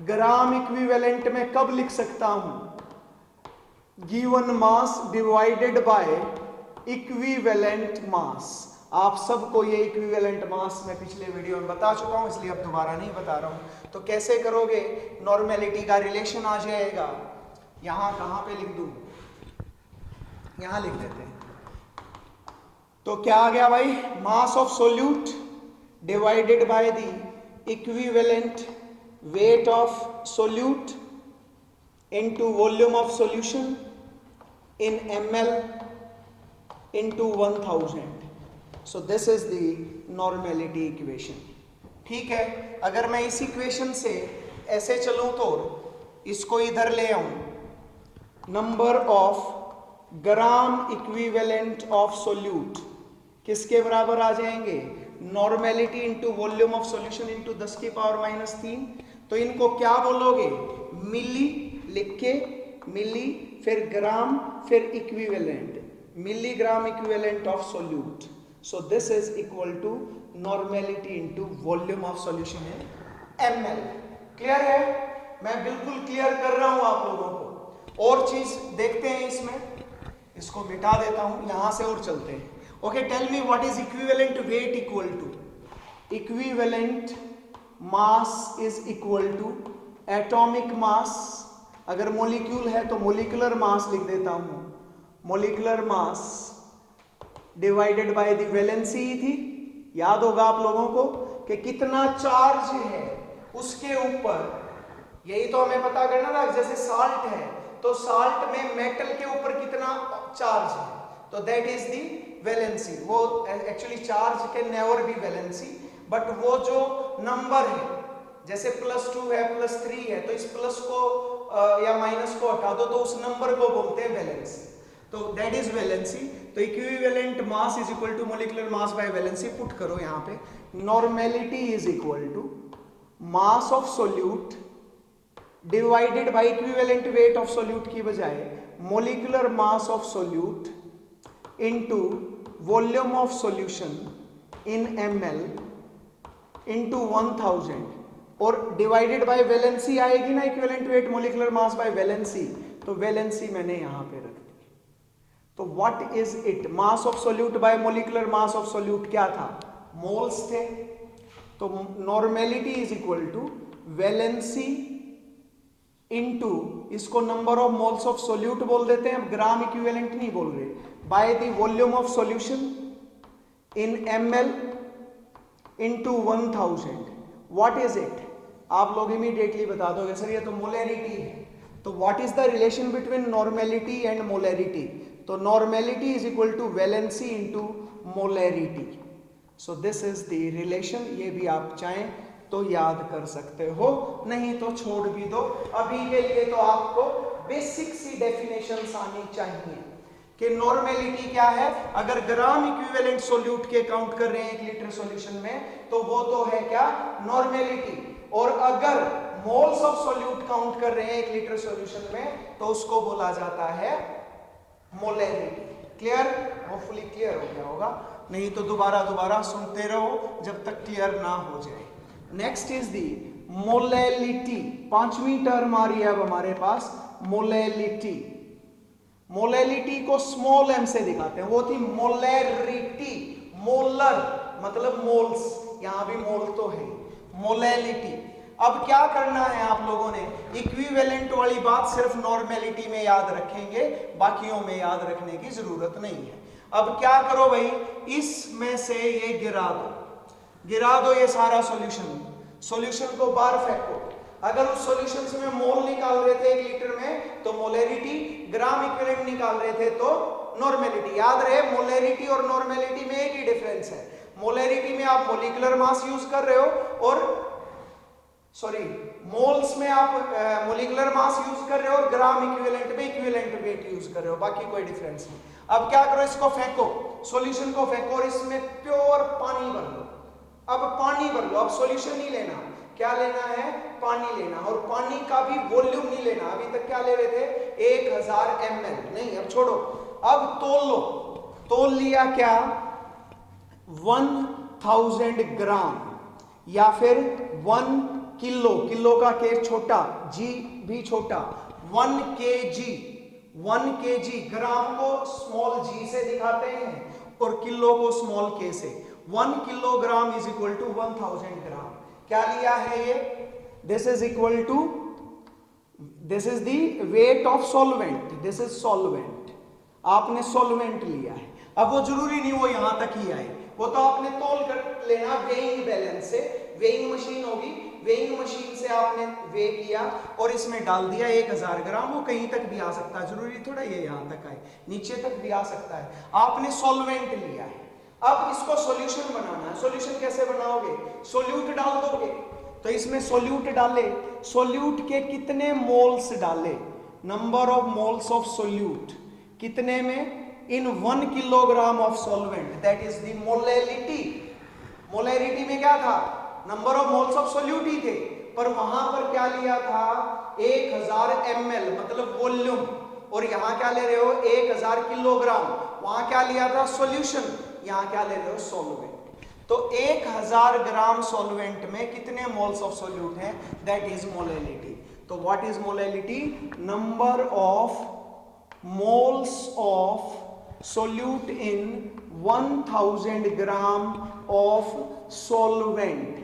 Speaker 1: ग्राम इक्विवेलेंट में कब लिख सकता हूं? Given mass divided by equivalent mass. आप सबको ये इक्विवेलेंट मास मैं पिछले वीडियो में बता चुका हूं, इसलिए अब दोबारा नहीं बता रहा हूं। तो कैसे करोगे? नॉर्मेलिटी का रिलेशन आ जाएगा। यहां कहां पे लिख दूं? यहां लिख देते हैं। तो क्या आ गया भाई? मास of solute divided by the equivalent weight of solute into volume of solution in ml into 1000. So this is the normality equation. ठीक है, अगर मैं इस इक्वेशन से ऐसे चलूं तो इसको इधर ले आऊं, number of gram equivalent of solute किसके बराबर आ जाएंगे, normality into volume of solution into 10 की पावर -3। तो इनको क्या बोलोगे, मिली लिख के, मिली फिर ग्राम फिर equivalent, milligram equivalent of solute. So this is equal to normality into volume of solution in ml। Clear है, मैं बिल्कुल क्लियर कर रहा हूं आप लोगों को। और चीज देखते हैं इसमें, इसको मिटा देता हूं, यहां से और चलते हैं। Okay, tell me what is equivalent weight equal to, equivalent mass is equal to atomic mass, अगर मोलिक्यूल है तो मोलिकुलर मास लिख देता हूं, molecular mass divided by the valency थी। याद होगा आप लोगों को कि कितना चार्ज है उसके ऊपर, यही तो हमें पता करना था। जैसे साल्ट है तो साल्ट में मेटल के ऊपर कितना चार्ज है, तो दैट इज दी वैलेंसी। वो actually charge can never be valency, but वो जो नंबर है, जैसे +2 है +3 है, तो इस प्लस को या माइनस को हटा दो तो उस नंबर को बोलते हैं वैलेंसी। तो दैट इज वैलेंसी। तो equivalent mass is equal to molecular mass by valency. Put करो यहां पे, normality is equal to mass of solute divided by equivalent weight of solute की बजाय molecular mass of solute into volume of solution in ml into 1000, और divided by valency आएगी ना, equivalent weight molecular mass by valency, तो valency मैंने यहां पे रख दी। तो what is it, mass of solute by molecular mass of solute क्या था, मोल्स थे। तो normality is equal to valency into, इसको number of moles of solute बोल देते हैं, ग्राम इक्विवेलेंट नहीं बोल रहे, by the volume of solution in ml into 1000। What is it, आप लोग इमीडिएटली बता दोगे सर ये तो मोलैरिटी है। तो what is the relation between normality and molarity, तो normality is equal to valency into molarity. So this is the relation. ये भी आप चाहें तो याद कर सकते हो, नहीं तो छोड़ भी दो। अभी के लिए तो आपको बेसिक सी डेफिनेशंस आनी चाहिए कि नॉर्मेलिटी क्या है। अगर ग्राम इक्विवेलेंट सोल्यूट के काउंट कर रहे हैं 1 लीटर सॉल्यूशन में, तो वो तो है क्या, नॉर्मेलिटी। और अगर मोल्स ऑफ सोल्यूट काउंट कर रहे हैं 1 लीटर सॉल्यूशन में, तो उसको बोला जाता है मोलैरिटी। क्लियर, होपफुली क्लियर हो गया होगा, नहीं तो दोबारा सुनते रहो जब तक क्लियर ना हो जाए। नेक्स्ट इज दी मोलैलिटी, 5वीं टर्म आ रही है अब हमारे पास, मोलैलिटी। मोलैलिटी को स्मॉल m से दिखाते हैं, वो थी मोलैरिटी, मोलर मतलब मोल्स, यहां भी मोल तो है, मोलैलिटी। अब क्या करना है आप लोगों ने, इक्विवेलेंट वाली बात सिर्फ नॉर्मेलिटी में याद रखेंगे, बाकियों में याद रखने की जरूरत नहीं है। अब क्या करो भाई, इसमें से ये गिरा दो ये सारा सॉल्यूशन को बाहर फेंको। अगर उस सॉल्यूशन से में मोल निकाल रहे थे 1 लीटर में तो मोलैरिटी, ग्राम इक्विवेलेंट निकाल रहे थे तो नॉर्मेलिटी। याद रहे मोलैरिटी और नॉर्मेलिटी में एक ही डिफरेंस है, मोलैरिटी में आप मोलिकुलर मास यूज कर रहे हो और मोल्स में आप मोलिकुलर मास यूज कर रहे हो और ग्राम इक्विवेलेंट में इक्विवेलेंट वेट यूज कर रहे हो, बाकी कोई डिफरेंस नहीं। अब क्या करो, इसको फेंको, सॉल्यूशन को फेंको और इसमें प्योर पानी भर लो। अब पानी भर लो, अब सॉल्यूशन नहीं लेना, क्या लेना है, पानी लेना, और पानी का भी वॉल्यूम नहीं लेना। अभी तक क्या ले रहे थे, 1000 ml, नहीं अब छोड़ो, अब तोल लो। तोल लिया क्या, 1000 ग्राम या फिर 1 किलो, किलो का के छोटा, जी भी छोटा, 1 kg, ग्राम को स्मॉल जी से दिखाते हैं और किलो को स्मॉल के से। 1 kilogram is equal to 1000 gram. क्या लिया है ये, this is equal to, this is the weight of solvent, this is solvent, आपने सॉल्वेंट लिया है। अब वो जरूरी नहीं वो यहां तक ही आए, वो तो आपने तोल कर लेना वेइंग बैलेंस से, वेइंग मशीन होगी, वेइंग मशीन से आपने वे किया और इसमें डाल दिया 1000 ग्राम, वो कहीं तक भी आ सकता है, जरूरी थोड़ा ये यहां तक आए, नीचे तक भी आ सकता है। आपने सॉल्वेंट लिया है, अब इसको सॉल्यूशन बनाना है। सॉल्यूशन कैसे बनाओगे? सोल्यूट डाल दोगे। तो इसमें सोल्यूट डाले, सोल्यूट के कितने मोल्स डाले, number of moles of solute कितने में, in 1 kilogram of solvent, that is the molality. Molality में क्या था, number of moles of solute ही थे, पर वहां पर क्या लिया था 1000 ml मतलब वॉल्यूम, और यहां क्या ले रहे हो 1000 किलोग्राम, वहां क्या लिया था सॉल्यूशन, यहां क्या ले रहे हो सॉल्वेंट। तो 1000 ग्राम सॉल्वेंट में कितने मोल्स ऑफ सोल्यूट हैं, दैट इज मोलैलिटी। तो what is molality, number of moles of solute in 1000 gram of solvent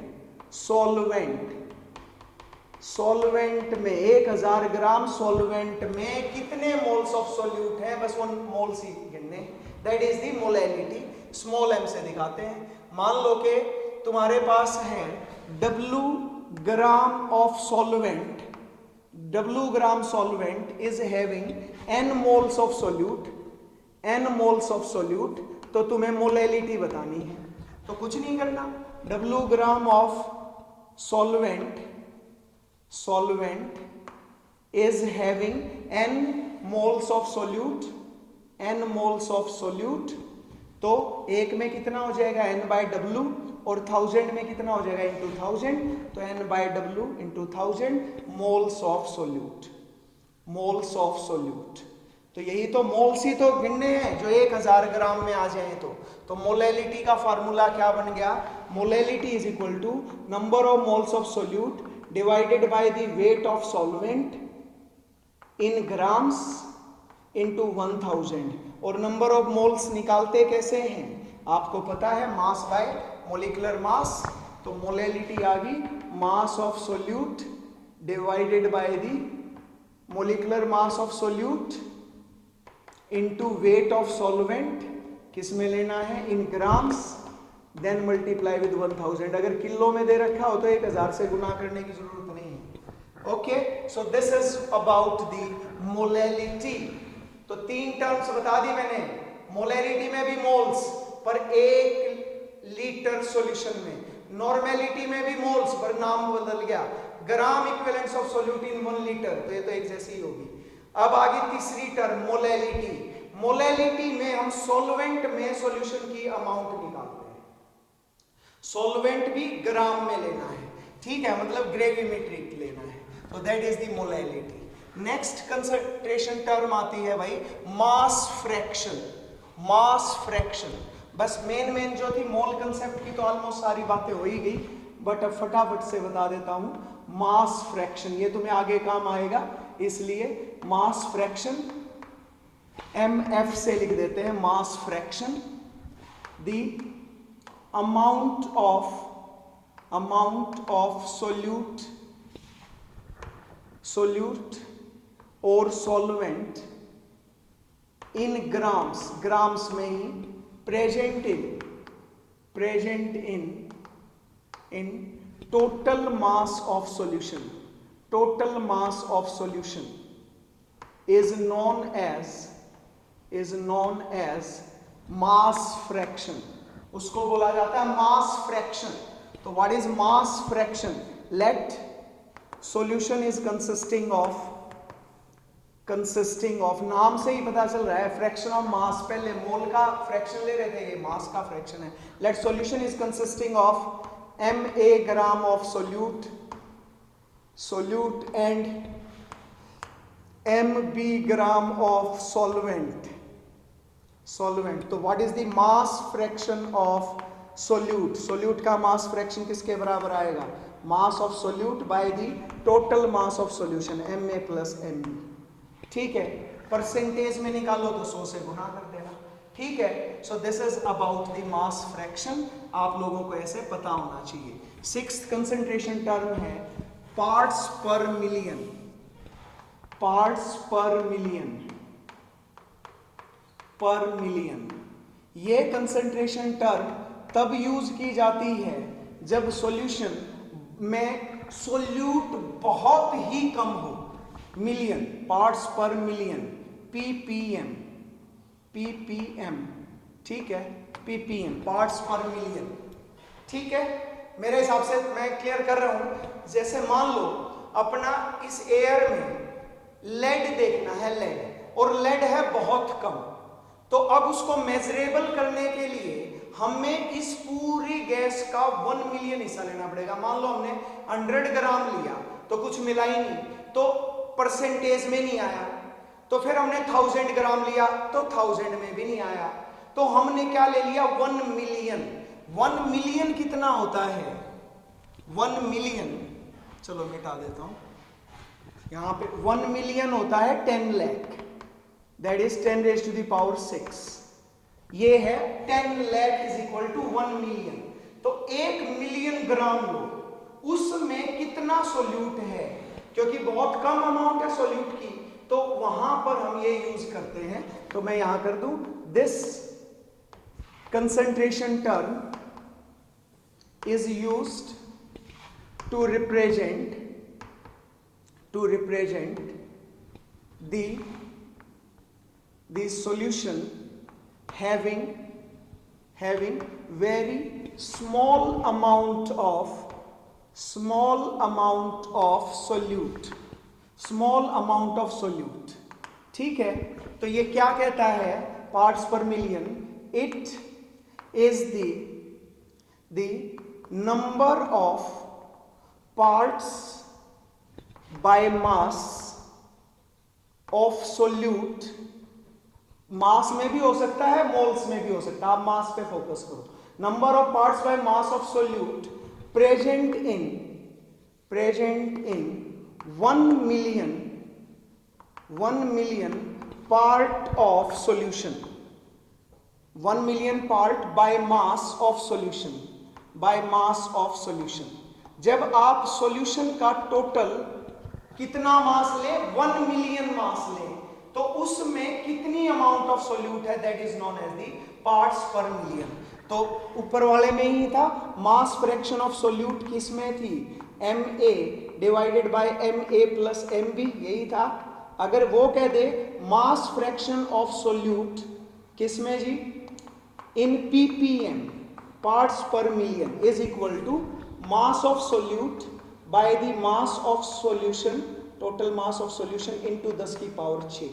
Speaker 1: में 1000 ग्राम सॉल्वेंट में कितने मोल्स ऑफ सोल्यूट है, बस वो मोल्स ही गिनने, that is the molality. Small m से दिखाते हैं। मान लो कि तुम्हारे पास है W gram of solvent, W gram solvent is having n moles of solute, n moles of solute, तो तुम्हें मोलैलिटी बतानी है। तो कुछ नहीं करना, W gram of solvent is having n moles of solute, n moles of solute, तो एक में कितना हो जाएगा n/W, और 1000 में कितना हो जाएगा इंटू 1000, तो n/W into 1000 moles of solute, moles of solute. तो यही तो मोल्स ही तो गिनने हैं जो 1000 ग्राम में आ जाए। तो मोलैलिटी का फार्मूला क्या बन गया, molality is equal to number of moles of solute divided by the weight of solvent in grams into 1000। और नंबर ऑफ मोल्स निकालते कैसे हैं, आपको पता है, मास बाय मोलिकुलर मास। तो मोलैलिटी आ गई mass of solute divided by the molecular mass of solute into weight of solvent, किस में लेना है, in grams, then multiply with 1000। अगर किलो में दे रखा हो तो 1000 से गुना करने की जरूरत नहीं है। Okay, so this is about the molality. तो 3 टर्म्स बता दी मैंने, मोलैलिटी में भी मोल्स पर 1 लीटर सॉल्यूशन में, नॉर्मेलिटी में भी मोल्स पर नाम बदल गया, gram equivalents of solute in 1 litre, तो ये तो एक जैसी ही होगी। अब आगे तीसरी टर्म मोलैलिटी। मोलैलिटी में हम सॉल्वेंट में सॉल्यूशन की अमाउंट निकालते हैं, सॉल्वेंट भी ग्राम में लेना है, ठीक है, मतलब ग्रेविमेट्रिक लेना है, तो that is the molality. Next concentration term आती है भाई मास फ्रैक्शन। मास फ्रैक्शन, बस मेन जो थी मोल कंसेप्ट की तो ऑलमोस्ट सारी बातें हो ही गई, बट अब फटाफट से बता देता हूं मास फ्रैक्शन, ये तुम्हें आगे काम आएगा, इसलिए मास फ्रैक्शन MF से लिख देते हैं। Mass fraction the amount of solute और सॉल्वेंट इन ग्राम्स, ग्राम्स में ही, present in total mass of solution, total mass of solution is known as mass fraction, उसको बोला जाता है mass fraction। तो what is mass fraction, let solution is consisting of, नाम से ही पता चल रहा है, फ्रैक्शन ऑफ मास, पहले मोल का फ्रैक्शन ले रहे थे, ये मास का फ्रैक्शन है। let solution is consisting of MA gram of solute and MB gram of solvent। तो what is the mass fraction of solute का mass fraction किसके बराबर आएगा, mass of solute by the total mass of solution, MA plus MB, ठीक है। Percentage में निकालो तो 100 से गुना कर देना, ठीक है। सो this is about the mass fraction, आप लोगों को ऐसे पता होना चाहिए। 6th कंसंट्रेशन टर्म है पार्ट्स पर मिलियन। ये कंसंट्रेशन टर्म तब यूज की जाती है जब सॉल्यूशन में सोल्यूट बहुत ही कम हो, million parts per million, ppm, ppm, ठीक है, ppm पार्ट्स पर मिलियन, ठीक है। मेरे हिसाब से मैं क्लियर कर रहा हूं। जैसे मान लो अपना इस एयर में लेड देखना है, लेड, और लेड है बहुत कम, तो अब उसको मेजरेबल करने के लिए हमें इस पूरी गैस का 1 मिलियन हिस्सा लेना पड़ेगा। मान लो हमने 100 ग्राम लिया तो कुछ मिला ही नहीं, तो परसेंटेज में नहीं आया। तो फिर हमने 1000 ग्राम लिया तो 1000 में भी नहीं आया। तो हमने क्या ले लिया, 1 मिलियन। 1 मिलियन कितना होता है, 1 मिलियन, चलो मिटा देता हूं, यहां पे 1 मिलियन होता है 10 lakh, that is 10 raised to the power 6। ये है 10 lakh is equal to 1 million. तो 1 मिलियन ग्राम लो, उसमें कितना सोल्यूट है, क्योंकि बहुत कम अमाउंट है सोल्यूट की, तो वहां पर हम ये यूज करते हैं। तो मैं यहां कर दूं, this concentration term is used to represent the solution having very small amount of solute, ठीक है। तो ये क्या कहता है, parts per million, it is the number of parts by mass of solute, मास में भी हो सकता है, मोल्स में भी हो सकता है, आप मास पे फोकस करो। Number of parts by mass of solute present in 1 million part of solution, 1 million part by mass of solution, जब आप सॉल्यूशन का टोटल कितना मास ले, 1 मिलियन मास ले, तो उसमें कितनी अमाउंट ऑफ सोल्यूट है, that is known as the parts per million. तो ऊपर वाले में ही था, मास फ्रैक्शन ऑफ सोल्यूट किस में थी, Ma divided by Ma plus Mb, यही था। अगर वो कह दे मास फ्रैक्शन ऑफ सोल्यूट किस में जी, in ppm, parts per million, is equal to mass of solute by the mass of solution, total mass of solution into 10 की पावर 6।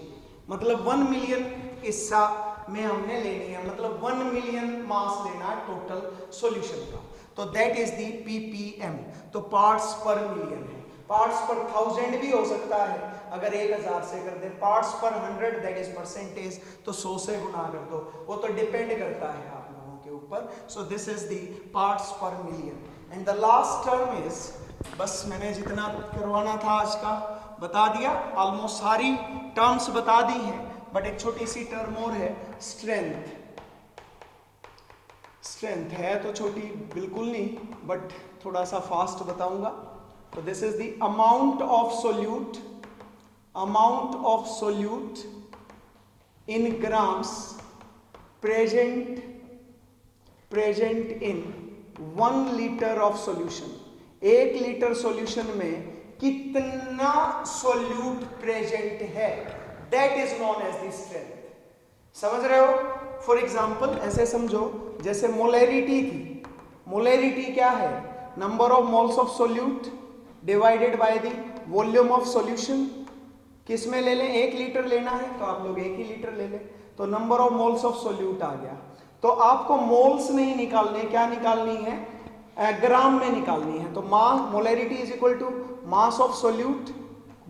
Speaker 1: मतलब 1 मिलियन हिस्सा में हमने लेनी है, मतलब 1 मिलियन मास लेना है टोटल सॉल्यूशन का, तो दैट इज दी ppm। तो पार्ट्स पर मिलियन है, पार्ट्स पर 1000 भी हो सकता है, अगर 1000 से कर दे, पार्ट्स पर 100 दैट इज परसेंटेज, तो 100 से गुना कर दो, वो तो डिपेंड करता है आप लोगों के ऊपर। So this is the parts per million. And the last term is, बस मैंने जितना करवाना था आज का बता दिया, ऑलमोस्ट सारी टर्म्स बता दी हैं, बट एक छोटी सी टर्म और है, स्ट्रेंथ। स्ट्रेंथ है तो छोटी बिल्कुल नहीं, बट थोड़ा सा फास्ट बताऊंगा। तो this is the amount of solute in grams present in 1 litre of solution. 1 litre solution में कितना सोल्यूट प्रेजेंट है, that is known as the strength. समझ रहे हो? फॉर एग्जांपल ऐसे समझो, जैसे मोलैरिटी थी, मोलैरिटी क्या है, number of moles of solute divided by the volume of solution. किस में ले लें, 1 लीटर लेना है तो आप लोग 1 ही लीटर ले लें, तो number of moles of solute आ गया। तो आपको मोल्स नहीं निकालने, क्या निकालनी है, ग्राम में निकालनी है। तो molarity is equal to mass of solute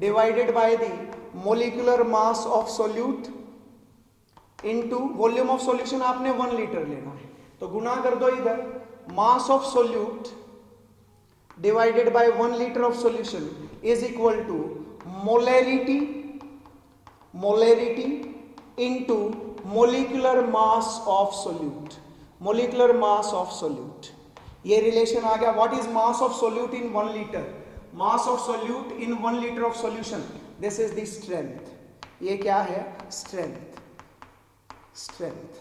Speaker 1: divided by the molecular mass of solute into volume of solution. आपने 1 लीटर लेना है तो गुना कर दो इधर, mass of solute divided by 1 litre of solution is equal to molarity into molecular mass of solute, molecular mass of solute. ये relation आ गया। What is mass of solute in 1 litre, mass of solute in 1 litre of solution, this is the strength. ये क्या है, strength.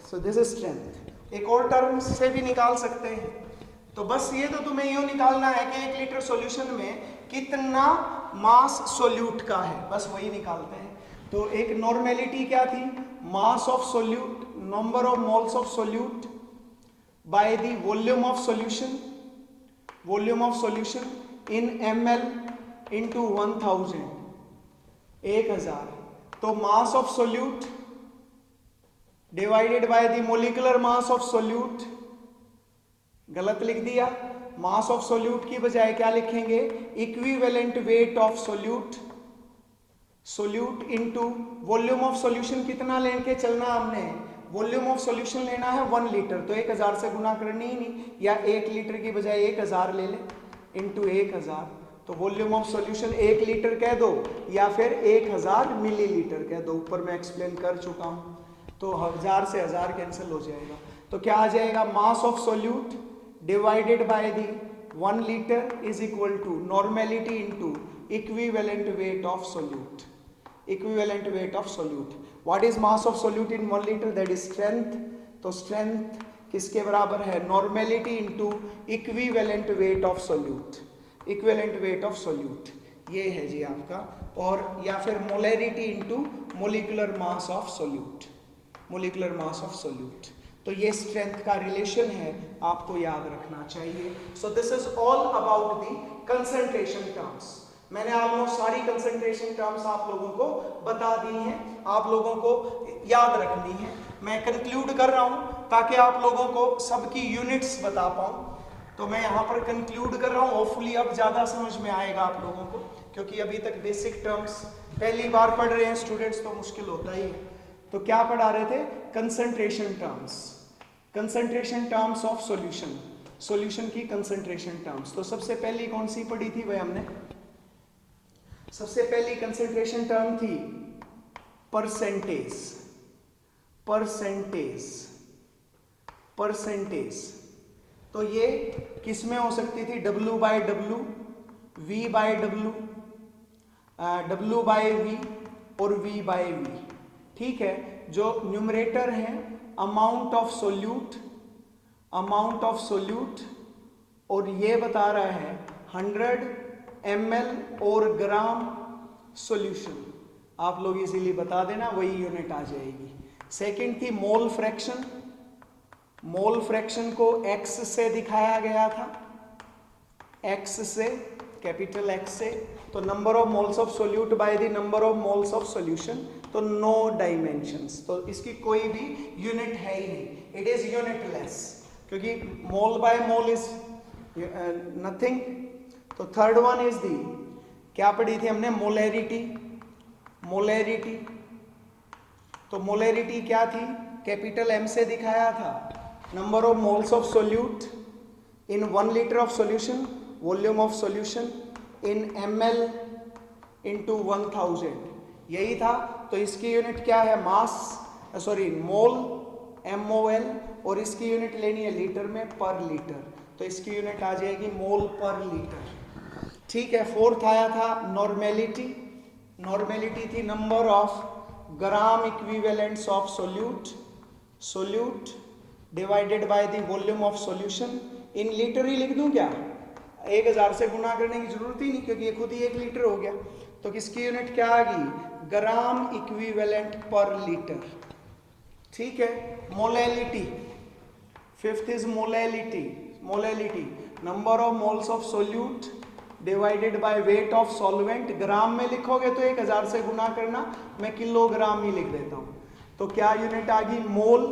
Speaker 1: So this is strength. एक और term से भी निकाल सकते हैं, तो बस ये तो तुम्हें यूं निकालना है कि 1 लीटर सॉल्यूशन में कितना मास सोल्यूट का है, बस वही निकालते हैं। तो एक नॉर्मेलिटी क्या थी, मास of solute, number of moles of solute bye the volume of solution, volume of solution in ml into 1000, 1000। तो मास of solute divided by the molecular mass of solute, गलत लिख दिया, मास ऑफ सोल्यूट की बजाय क्या लिखेंगे, equivalent weight of solute, solute into volume of solution कितना लेके चलना हमने, वॉल्यूम ऑफ सॉल्यूशन लेना है 1 लीटर, तो 1000 से गुना करनी ही नहीं, या 1 लीटर की बजाय 1000 ले ले इंटू 1000, तो वॉल्यूम ऑफ सॉल्यूशन 1 लीटर कह दो या फिर 1000 मिलीलीटर कह दो, ऊपर मैं एक्सप्लेन कर चुका हूं, तो 1000 से 1000 कैंसिल हो जाएगा। तो क्या आ जाएगा, mass of solute divided by the 1 litre is equal to normality into equivalent weight of solute, equivalent weight of solute. What is mass of solute in 1 litre, that is strength, तो strength किसके बराबर है, normality into equivalent weight of solute, equivalent weight of solute, ये है जी आपका, और या फिर molarity into molecular mass of solute, molecular mass of solute. तो ये स्ट्रेंथ का रिलेशन है, आपको याद रखना चाहिए। सो this is all about the concentration terms. मैंने ऑलमोस्ट सारी कंसंट्रेशन टर्म्स आप लोगों को बता दी हैं, आप लोगों को याद रखनी है। मैं कंक्लूड कर रहा हूं ताकि आप लोगों को सबकी यूनिट्स बता पाऊं, तो मैं यहाँ पर कंक्लूड कर रहा हूँ। होपफुली अब ज़्यादा समझ में आएगा आप लोगों को, क्योंकि अभी तक बेसिक टर्म्स पहली बार पढ़ रहे हैं स्टूडेंट्स, तो मुश्किल होता ही है। तो क्या पढ़ा रहे थे, concentration terms, concentration terms of solution, solution की कंसंट्रेशन टर्म्स। तो सबसे पहली कौन सी पढ़ी थी भाई हमने, सबसे पहली कंसंट्रेशन टर्म थी परसेंटेज, परसेंटेज, परसेंटेज। तो ये किस में हो सकती थी, W by W, V by W, W by V और V बाय V, ठीक है। जो न्यूमरेटर है amount of solute, amount of solute, और ये बता रहा है 100 ml और ग्राम सॉल्यूशन, आप लोग इजीली बता देना, वही यूनिट आ जाएगी। सेकंड थी मोल फ्रैक्शन, मोल फ्रैक्शन को x से दिखाया गया था, x से, कैपिटल X से। तो number of moles of solute by the number of moles of solution, तो नो डायमेंशंस, तो इसकी कोई भी यूनिट है ही नहीं, इट इज यूनिटलेस, क्योंकि मोल बाय मोल इज नथिंग। तो थर्ड वन इज दी, क्या पढ़ी थी हमने, मोलैरिटी, मोलैरिटी। तो मोलैरिटी क्या थी, कैपिटल M से दिखाया था, number of moles of solute in 1 litre of solution, volume of solution in ml into 1000, यही था। तो इसकी यूनिट क्या है, मास, सॉरी मोल, MOL, और इसकी यूनिट लेनी है लीटर में, पर लीटर, तो इसकी यूनिट आ जाएगी मोल पर लीटर, ठीक है। फोर्थ आया था नॉर्मेलिटी, नॉर्मेलिटी थी number of gram equivalents of solute, solute divided by the volume of solution in litre ही लिख दूं क्या, 1000 से गुना करने की जरूरत ही नहीं, क्योंकि ये खुद ही 1 लीटर हो गया। तो किसकी यूनिट क्या आ गई, ग्राम इक्विवेलेंट पर लीटर, ठीक है। Molality, fifth is molality, molality number of moles of solute divided by weight of solvent, gram में लिखोगे तो 1000 से गुना करना, मैं किलोग्राम ही लिख देता हूं। तो क्या यूनिट आ गई, मोल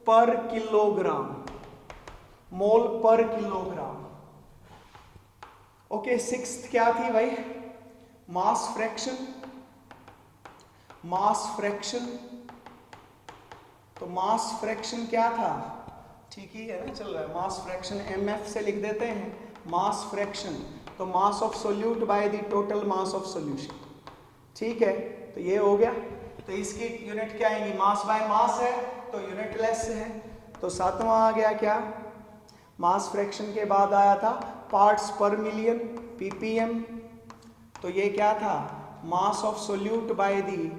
Speaker 1: पर किलोग्राम, मोल पर किलोग्राम, ओके। सिक्स्थ क्या थी भाई, मास फ्रैक्शन, मास फ्रैक्शन। तो मास फ्रैक्शन क्या था, ठीक ही है ना, चल रहा है, मास फ्रैक्शन MF से लिख देते हैं, मास फ्रैक्शन, तो मास of solute by the total mass of solution, ठीक है। तो ये हो गया। तो इसकी यूनिट क्या आएगी, मास बाय मास है तो यूनिटलेस है। तो सातवां आ गया क्या, मास फ्रैक्शन के बाद आया था पार्ट्स पर मिलियन, ppm। तो ये क्या था, मास of solute by the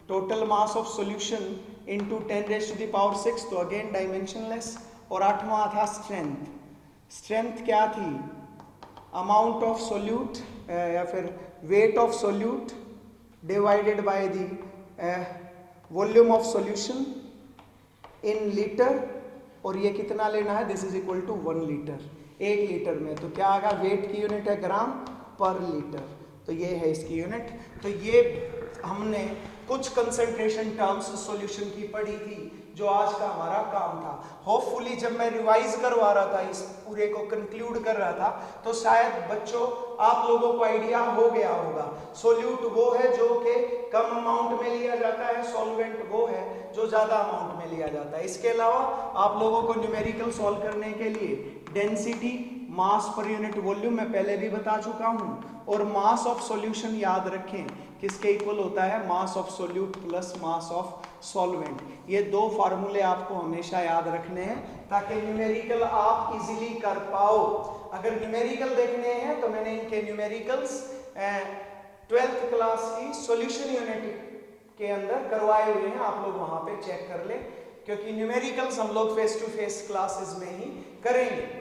Speaker 1: total mass of solution into 10⁻⁶, तो अगेन डायमेंशनलेस। और आठवां था स्ट्रेंथ, स्ट्रेंथ क्या थी, अमाउंट ऑफ सोल्यूट या फिर weight of solute divided by the volume of solution in litre, और ये कितना लेना है, this is equal to 1 litre, 1 litre में तो क्या आएगा, वेट की यूनिट है ग्राम पर लीटर, तो ये है इसकी यूनिट। तो ये हमने कुछ कंसंट्रेशन टर्म्स सॉल्यूशन की पढ़ी थी जो आज का हमारा काम था। होपफुली जब मैं रिवाइज करवा रहा था, इस पूरे को कंक्लूड कर रहा था, तो शायद बच्चों आप लोगों को आइडिया हो गया होगा। सोल्यूट वो है जो कि कम अमाउंट में लिया जाता है, सॉल्वेंट वो है जो ज्यादा अमाउंट में लिया जाता है। इसके अलावा आप लोगों को न्यूमेरिकल सॉल्व करने के लिए डेंसिटी, मास पर यूनिट वॉल्यूम मैं पहले भी बता चुका हूं, और मास ऑफ सॉल्यूशन याद रखें किसके इक्वल होता है, मास of solute plus mass of solvent. ये दो फार्मूले आपको हमेशा याद रखने हैं ताकि न्यूमेरिकल आप इजीली कर पाओ। अगर न्यूमेरिकल देखने हैं तो मैंने इनके न्यूमेरिकल्स 12th क्लास की सॉल्यूशन यूनिट के अंदर करवाए हुए हैं, आप लोग वहां पे चेक कर लें, क्योंकि न्यूमेरिकल्स हम लोग फेस टू फेस क्लासेस में ही करेंगे।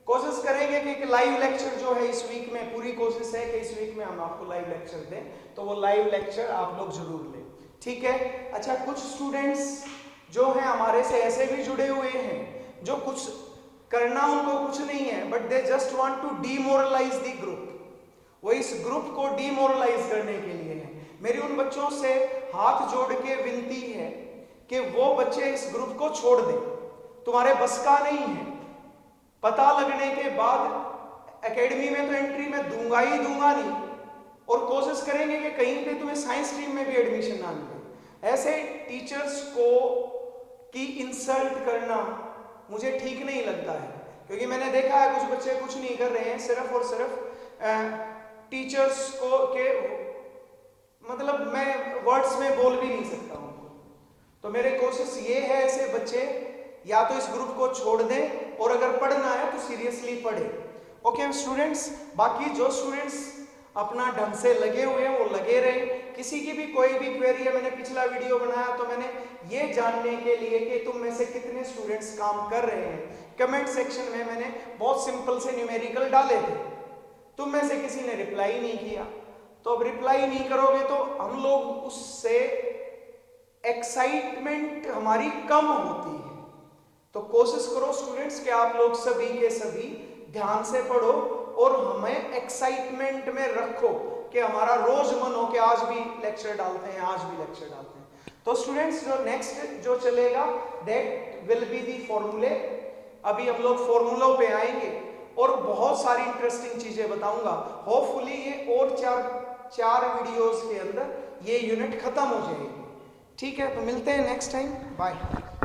Speaker 1: कोशिश करेंगे कि लाइव लेक्चर जो है इस वीक में, पूरी कोशिश है कि इस वीक में हम आपको लाइव लेक्चर दें, तो वो लाइव लेक्चर आप लोग जरूर लें, ठीक है। अच्छा, कुछ स्टूडेंट्स जो हैं हमारे से ऐसे भी जुड़े हुए हैं जो कुछ करना उनको कुछ नहीं है, but they just want to demoralise the group, वो इस ग्रुप को डीमोरलाइज करने के लिए है। मेरी उन बच्चों से हाथ जोड़ के विनती है कि वो बच्चे इस ग्रुप को छोड़ दें, तुम्हारे बस का नहीं है। पता लगने के बाद एकेडमी में तो एंट्री में दूंगा ही दूंगा नहीं, और कोशिश करेंगे कि कहीं पे तुम्हें साइंस स्ट्रीम में भी एडमिशन ना मिले। ऐसे टीचर्स को की इंसल्ट करना मुझे ठीक नहीं लगता है, क्योंकि मैंने देखा है कुछ बच्चे कुछ नहीं कर रहे हैं, सिर्फ और सिर्फ टीचर्स को के मतलब मैं वर्ड्स में बोल भी नहीं सकता हूँ। तो मेरी कोशिश ये है ऐसे बच्चे या तो इस ग्रुप को छोड़ दें, और अगर पढ़ना है तो सीरियसली पढ़े। ओके स्टूडेंट्स, बाकी जो स्टूडेंट्स अपना ढंग से लगे हुए हैं वो लगे रहे। किसी की भी कोई भी क्वेरी है, मैंने पिछला वीडियो बनाया तो मैंने ये जानने के लिए कि तुम में से कितने स्टूडेंट्स काम कर रहे हैं, कमेंट सेक्शन में मैंने बहुत सिंपल से न्यूमेरिकल डाले थे, तुम में से किसी ने रिप्लाई नहीं किया। तो अब रिप्लाई नहीं करोगे तो हम लोग उससे एक्साइटमेंट हमारी कम होती है। तो कोशिश करो स्टूडेंट्स कि आप लोग सभी के सभी ध्यान से पढ़ो और हमें एक्साइटमेंट में रखो कि हमारा रोज मन हो कि आज भी लेक्चर डालते हैं, आज भी लेक्चर डालते हैं। तो स्टूडेंट्स जो नेक्स्ट जो चलेगा दैट विल बी दी फॉर्मूले। अभी हम लोग फॉर्मूलों पे आएंगे और बहुत सारी इंटरेस्टिंग चीजें बताऊंगा। होपफुली ये और चार वीडियोस के अंदर ये यूनिट खत्म हो जाएगी, ठीक है। तो मिलते हैं नेक्स्ट टाइम, बाय।